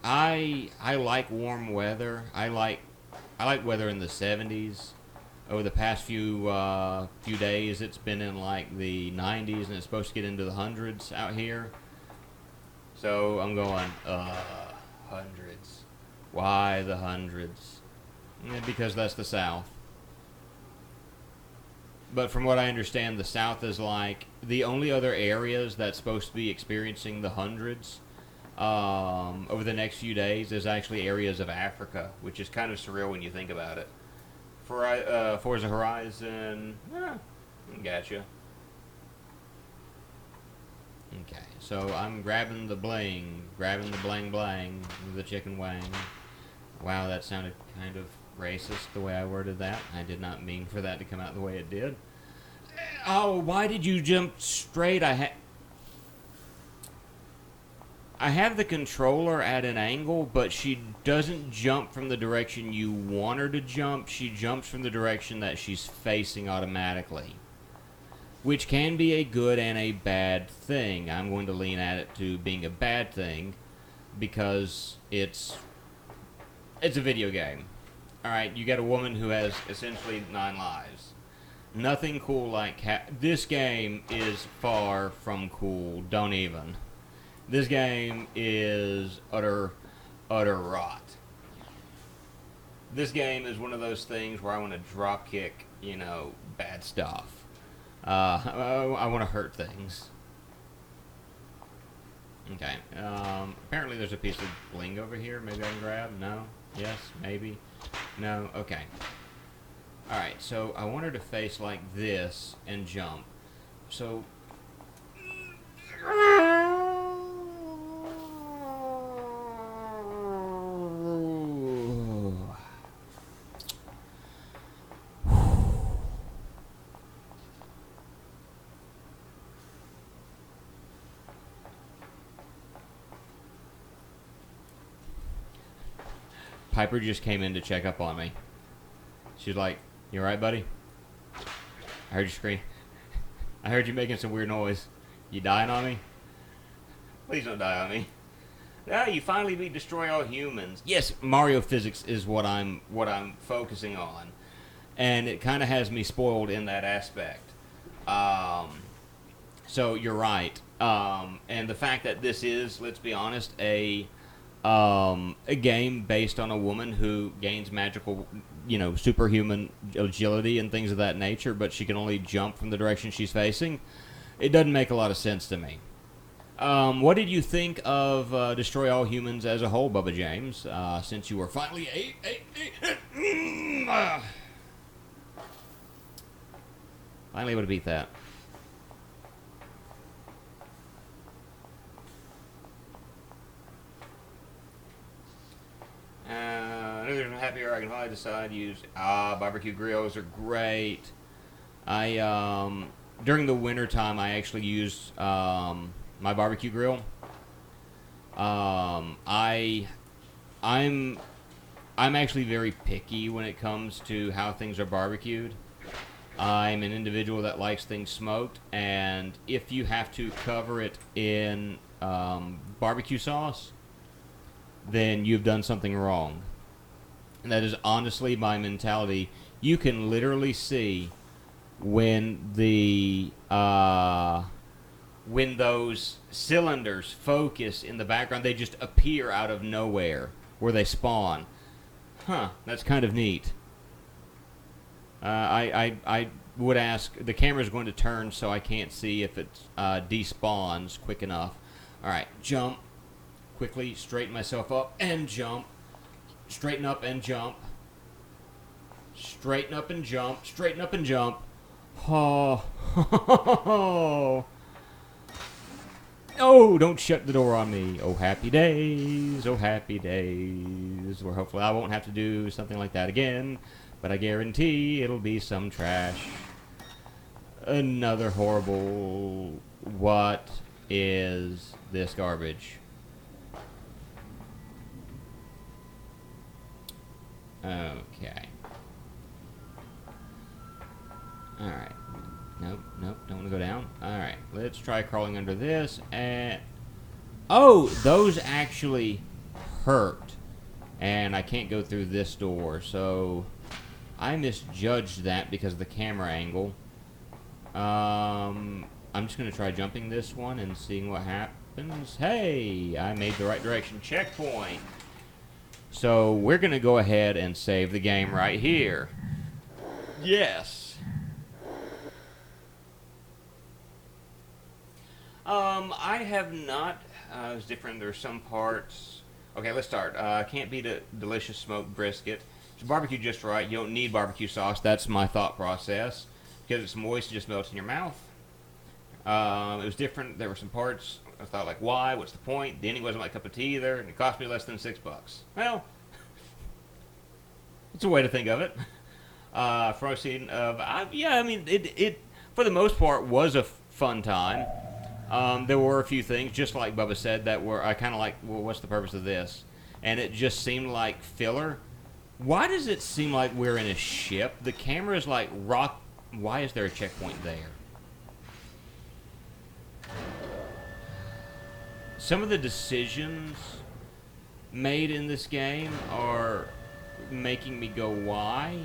I like warm weather. I like weather in the 70s. Over the past few days, it's been in like the 90s, and it's supposed to get into the hundreds out here. So I'm going, hundreds. Why the hundreds? Because that's the South. But from what I understand, the South is like the only other areas that's supposed to be experiencing the hundreds over the next few days is actually areas of Africa, which is kind of surreal when you think about it. Forza Horizon, gotcha. Okay, so I'm grabbing the bling, the chicken wang. Wow, that sounded kind of racist the way I worded that. I did not mean for that to come out the way it did. Oh, why did you jump straight? I have the controller at an angle, but she doesn't jump from the direction you want her to jump. She jumps from the direction that she's facing automatically, which can be a good and a bad thing. I'm going to lean at it to being a bad thing because it's a video game. Alright, you got a woman who has essentially 9 lives. Nothing cool like this game is far from cool. Don't even. This game is utter rot. This game is one of those things where I want to drop kick, bad stuff. I want to hurt things. Okay. Apparently there's a piece of bling over here. Maybe I can grab? No? Yes? Maybe? No? Okay. Alright, so I want her to face like this and jump. So... Piper just came in to check up on me. She's like, "You alright, buddy? I heard you scream. I heard you making some weird noise. You dying on me? Please don't die on me." "Ah, you finally beat Destroy All Humans." Yes, Mario physics is what I'm focusing on. And it kind of has me spoiled in that aspect. So you're right. And the fact that this is, let's be honest, a game based on a woman who gains magical, superhuman agility and things of that nature, but she can only jump from the direction she's facing. It doesn't make a lot of sense to me. What did you think of Destroy All Humans as a whole, Bubba James, since you were finally finally able to beat that? I'm happier. I can finally decide to use barbecue grills are great. During the winter time I actually used my barbecue grill. I'm actually very picky when it comes to how things are barbecued. I'm an individual that likes things smoked, and if you have to cover it in barbecue sauce, then you've done something wrong. And that is honestly my mentality. You can literally see when when those cylinders focus in the background, they just appear out of nowhere where they spawn. Huh, that's kind of neat. I would ask, the camera's going to turn so I can't see if it despawns quick enough. Alright, jump. Quickly straighten myself up and jump. Straighten up and jump. Straighten up and jump. Straighten up and jump. Oh. Oh, don't shut the door on me. Oh, happy days. Oh, happy days. Where hopefully I won't have to do something like that again. But I guarantee it'll be some trash. Another horrible... What is this garbage? Okay. Alright. Nope, nope, don't want to go down. Alright, let's try crawling under this, and... Oh, those actually hurt. And I can't go through this door, so... I misjudged that because of the camera angle. I'm just going to try jumping this one and seeing what happens. Hey, I made the right direction. Checkpoint. So we're going to go ahead and save the game right here. Yes. I have not. It was different. There's some parts. Okay, let's start. Can't beat a delicious smoked brisket. It's barbecue just right. You don't need barbecue sauce. That's my thought process. Because it's moist, it just melts in your mouth. It was different. There were some parts I thought, like, why? What's the point? The ending wasn't my cup of tea either, and it cost me less than $6. Well, it's a way to think of it. For a scene of, yeah, I mean, it for the most part was a fun time. There were a few things, just like Bubba said, that were I kind of like, well, what's the purpose of this? And it just seemed like filler. Why does it seem like we're in a ship? The camera is like rock. Why is there a checkpoint there? Some of the decisions made in this game are making me go, why?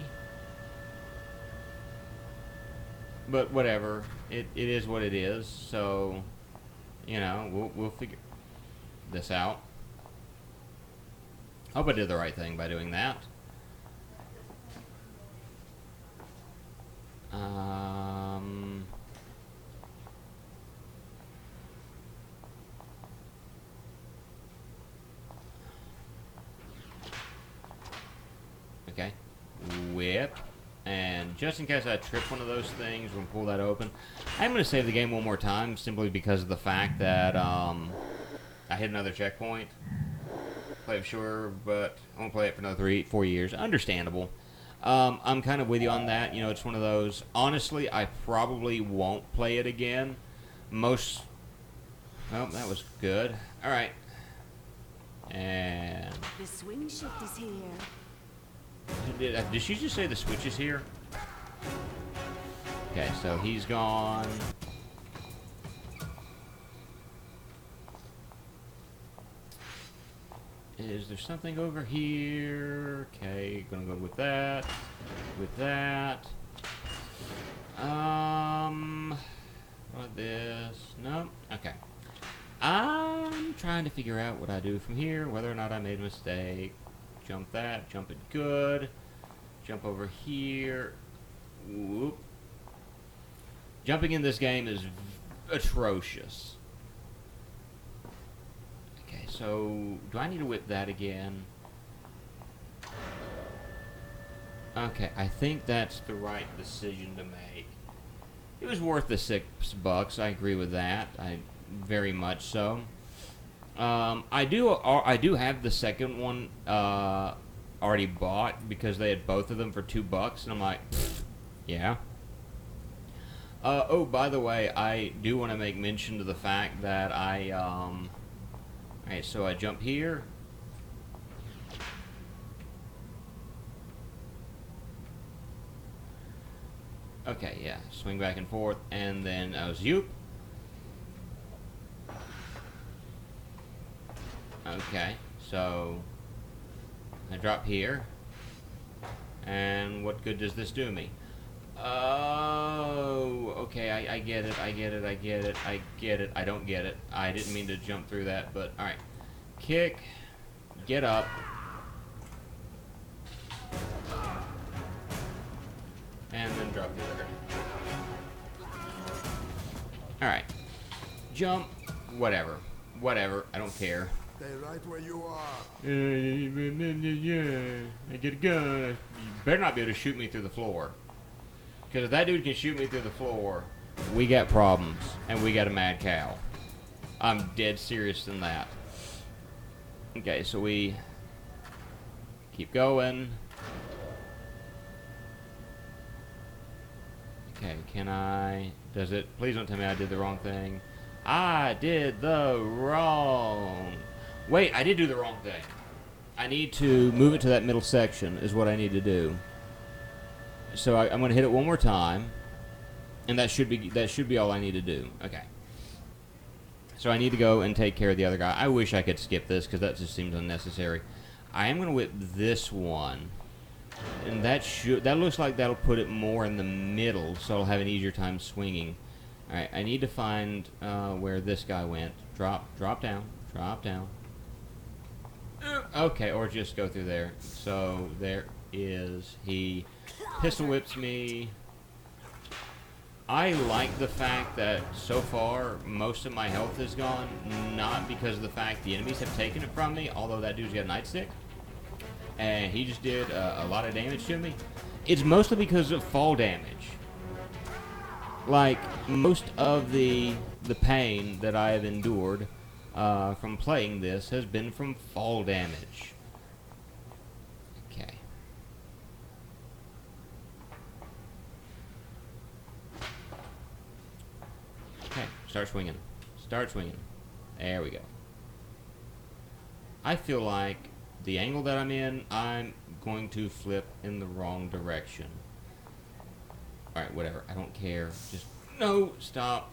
But whatever. It is what it is. So, you know, we'll figure this out. Hope I did the right thing by doing that. Okay. Whip. And just in case I trip one of those things, we'll pull that open. I'm going to save the game one more time simply because of the fact that I hit another checkpoint. Play it sure, but I won't play it for another 3-4 years. Understandable. I'm kind of with you on that. You know, it's one of those. Honestly, I probably won't play it again. Well, that was good. All right. And The swing shift is here. did she just say the switch is here? Okay, so he's gone. Is there something over here? Okay, gonna go with that. With that. What this? No? Okay. I'm trying to figure out what I do from here, whether or not I made a mistake. Jump that, jump it good. Jump over here. Whoop. Jumping in this game is atrocious. Okay, so do I need to whip that again? Okay, I think that's the right decision to make. It was worth the $6. I agree with that. Very much so. I do have the second one already bought because they had both of them for $2, and I'm like, yeah. Oh, by the way, I do want to make mention to the fact that alright, so I jump here. Okay, yeah, swing back and forth, and then I was zoop. Okay, so I drop here, and what good does this do me? Oh, okay, I get it, I get it, I get it, I get it, I don't get it. I didn't mean to jump through that, but alright. Kick, get up. And then drop there. Alright. Jump, whatever. Whatever, I don't care. Stay right where you are. I get a gun. You better not be able to shoot me through the floor. Because if that dude can shoot me through the floor, we got problems. And we got a mad cow. I'm dead serious in that. Okay, so we keep going. Okay, can I... Does it... Please don't tell me I did the wrong thing. I did the wrong... Wait, I did do the wrong thing. I need to move it to that middle section is what I need to do. So I'm going to hit it one more time. And that should be all I need to do. Okay. So I need to go and take care of the other guy. I wish I could skip this because that just seems unnecessary. I am going to whip this one. And that looks like that'll put it more in the middle, so I'll have an easier time swinging. Alright, I need to find where this guy went. Drop down. Okay, or just go through there. So there is he. Pistol whips me. I like the fact that so far most of my health is gone, not because of the fact the enemies have taken it from me, although that dude's got a nightstick. And he just did a lot of damage to me. It's mostly because of fall damage. Like, most of the pain that I have endured from playing this has been from fall damage. Okay. Okay, start swinging. There we go. I feel like the angle that I'm in, I'm going to flip in the wrong direction. Alright, whatever. I don't care. Just... No! Stop!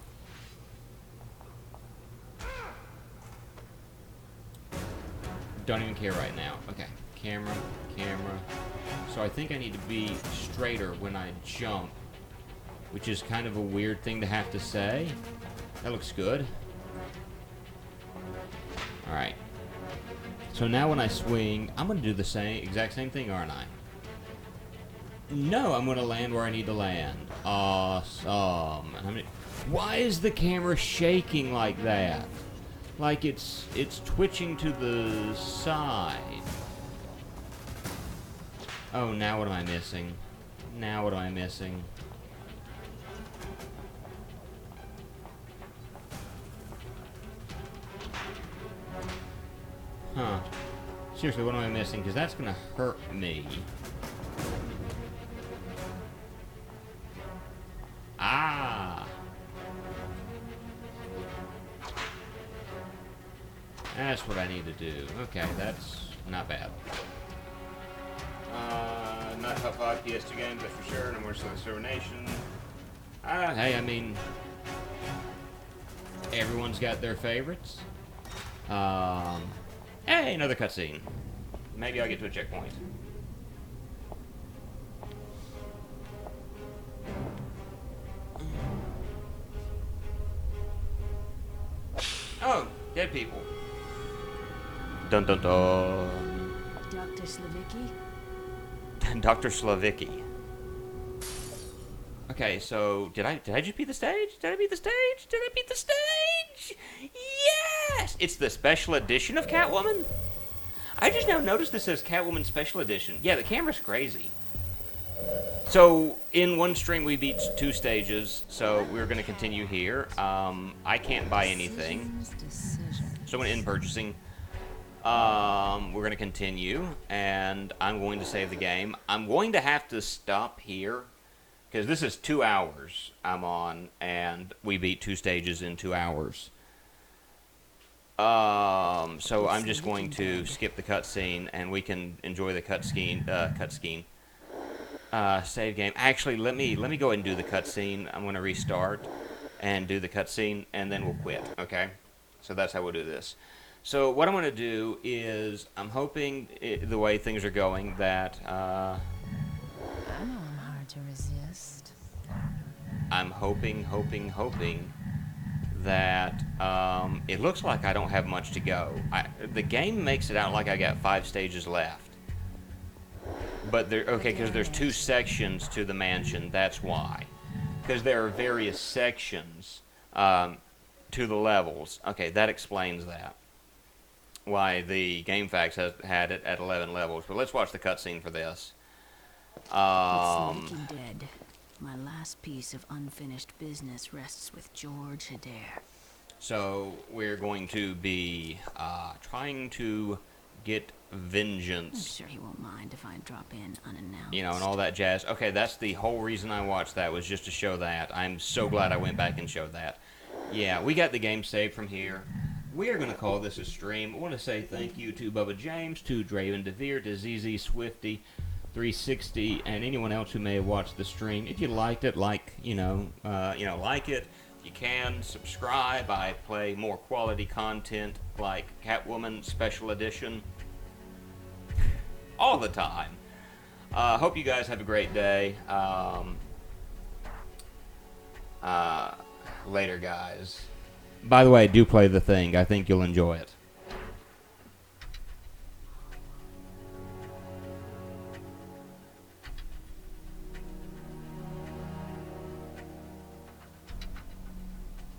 Don't even care right now. Okay. Camera. So I think I need to be straighter when I jump. Which is kind of a weird thing to have to say. That looks good. Alright. So now when I swing, I'm going to do the exact same thing, aren't I? No, I'm going to land where I need to land. Awesome. Why is the camera shaking like that? Like it's twitching to the side. Oh, now what am I missing? Huh. Seriously, what am I missing? Because that's going to hurt me. Ah! That's what I need to do. Okay, that's not bad. Not top 5 PS2 games, that's for sure. No more Discretion. Hey, I mean... Everyone's got their favorites. Hey, another cutscene. Maybe I'll get to a checkpoint. Oh, dead people. Dun dun dun. Dr. Slavicki? Dr. Slavicki. Okay, so did I just beat the stage? Did I beat the stage? Yes! It's the special edition of Catwoman? I just now noticed this says Catwoman Special Edition. Yeah, the camera's crazy. So, in one stream we beat 2 stages, so we're going to continue here. I can't buy anything, so I'm going to end purchasing. We're going to continue, and I'm going to save the game. I'm going to have to stop here, because this is 2 hours I'm on, and we beat 2 stages in 2 hours. So I'm just going to skip the cutscene, and we can enjoy the cutscene. Save game. Actually, let me go ahead and do the cutscene. I'm going to restart and do the cutscene, and then we'll quit. Okay? So that's how we'll do this. So what I'm going to do is, I'm hoping the way things are going that I know I'm hard to resist. I'm hoping that it looks like I don't have much to go. The game makes it out like I got 5 stages left. But because there's 2 sections to the mansion, that's why. Because there are various sections to the levels. Okay, that explains that. Why the GameFAQs has had it at 11 levels. But let's watch the cutscene for this. It's Slavicki dead. My last piece of unfinished business rests with George Adair. So we're going to be trying to get vengeance. I'm sure he won't mind if I drop in unannounced. You know, and all that jazz. Okay, that's the whole reason I watched that, was just to show that. I'm so glad I went back and showed that. yeah, we got the game saved from here. We are going to call this a stream. I want to say thank you to Bubba James, to Draven DeVere, to ZZ Swifty 360, and anyone else who may have watched the stream. If you liked it, like it. You can subscribe. I play more quality content like Catwoman Special Edition all the time. Hope you guys have a great day. Later, guys. By the way, do play the thing. I think you'll enjoy it.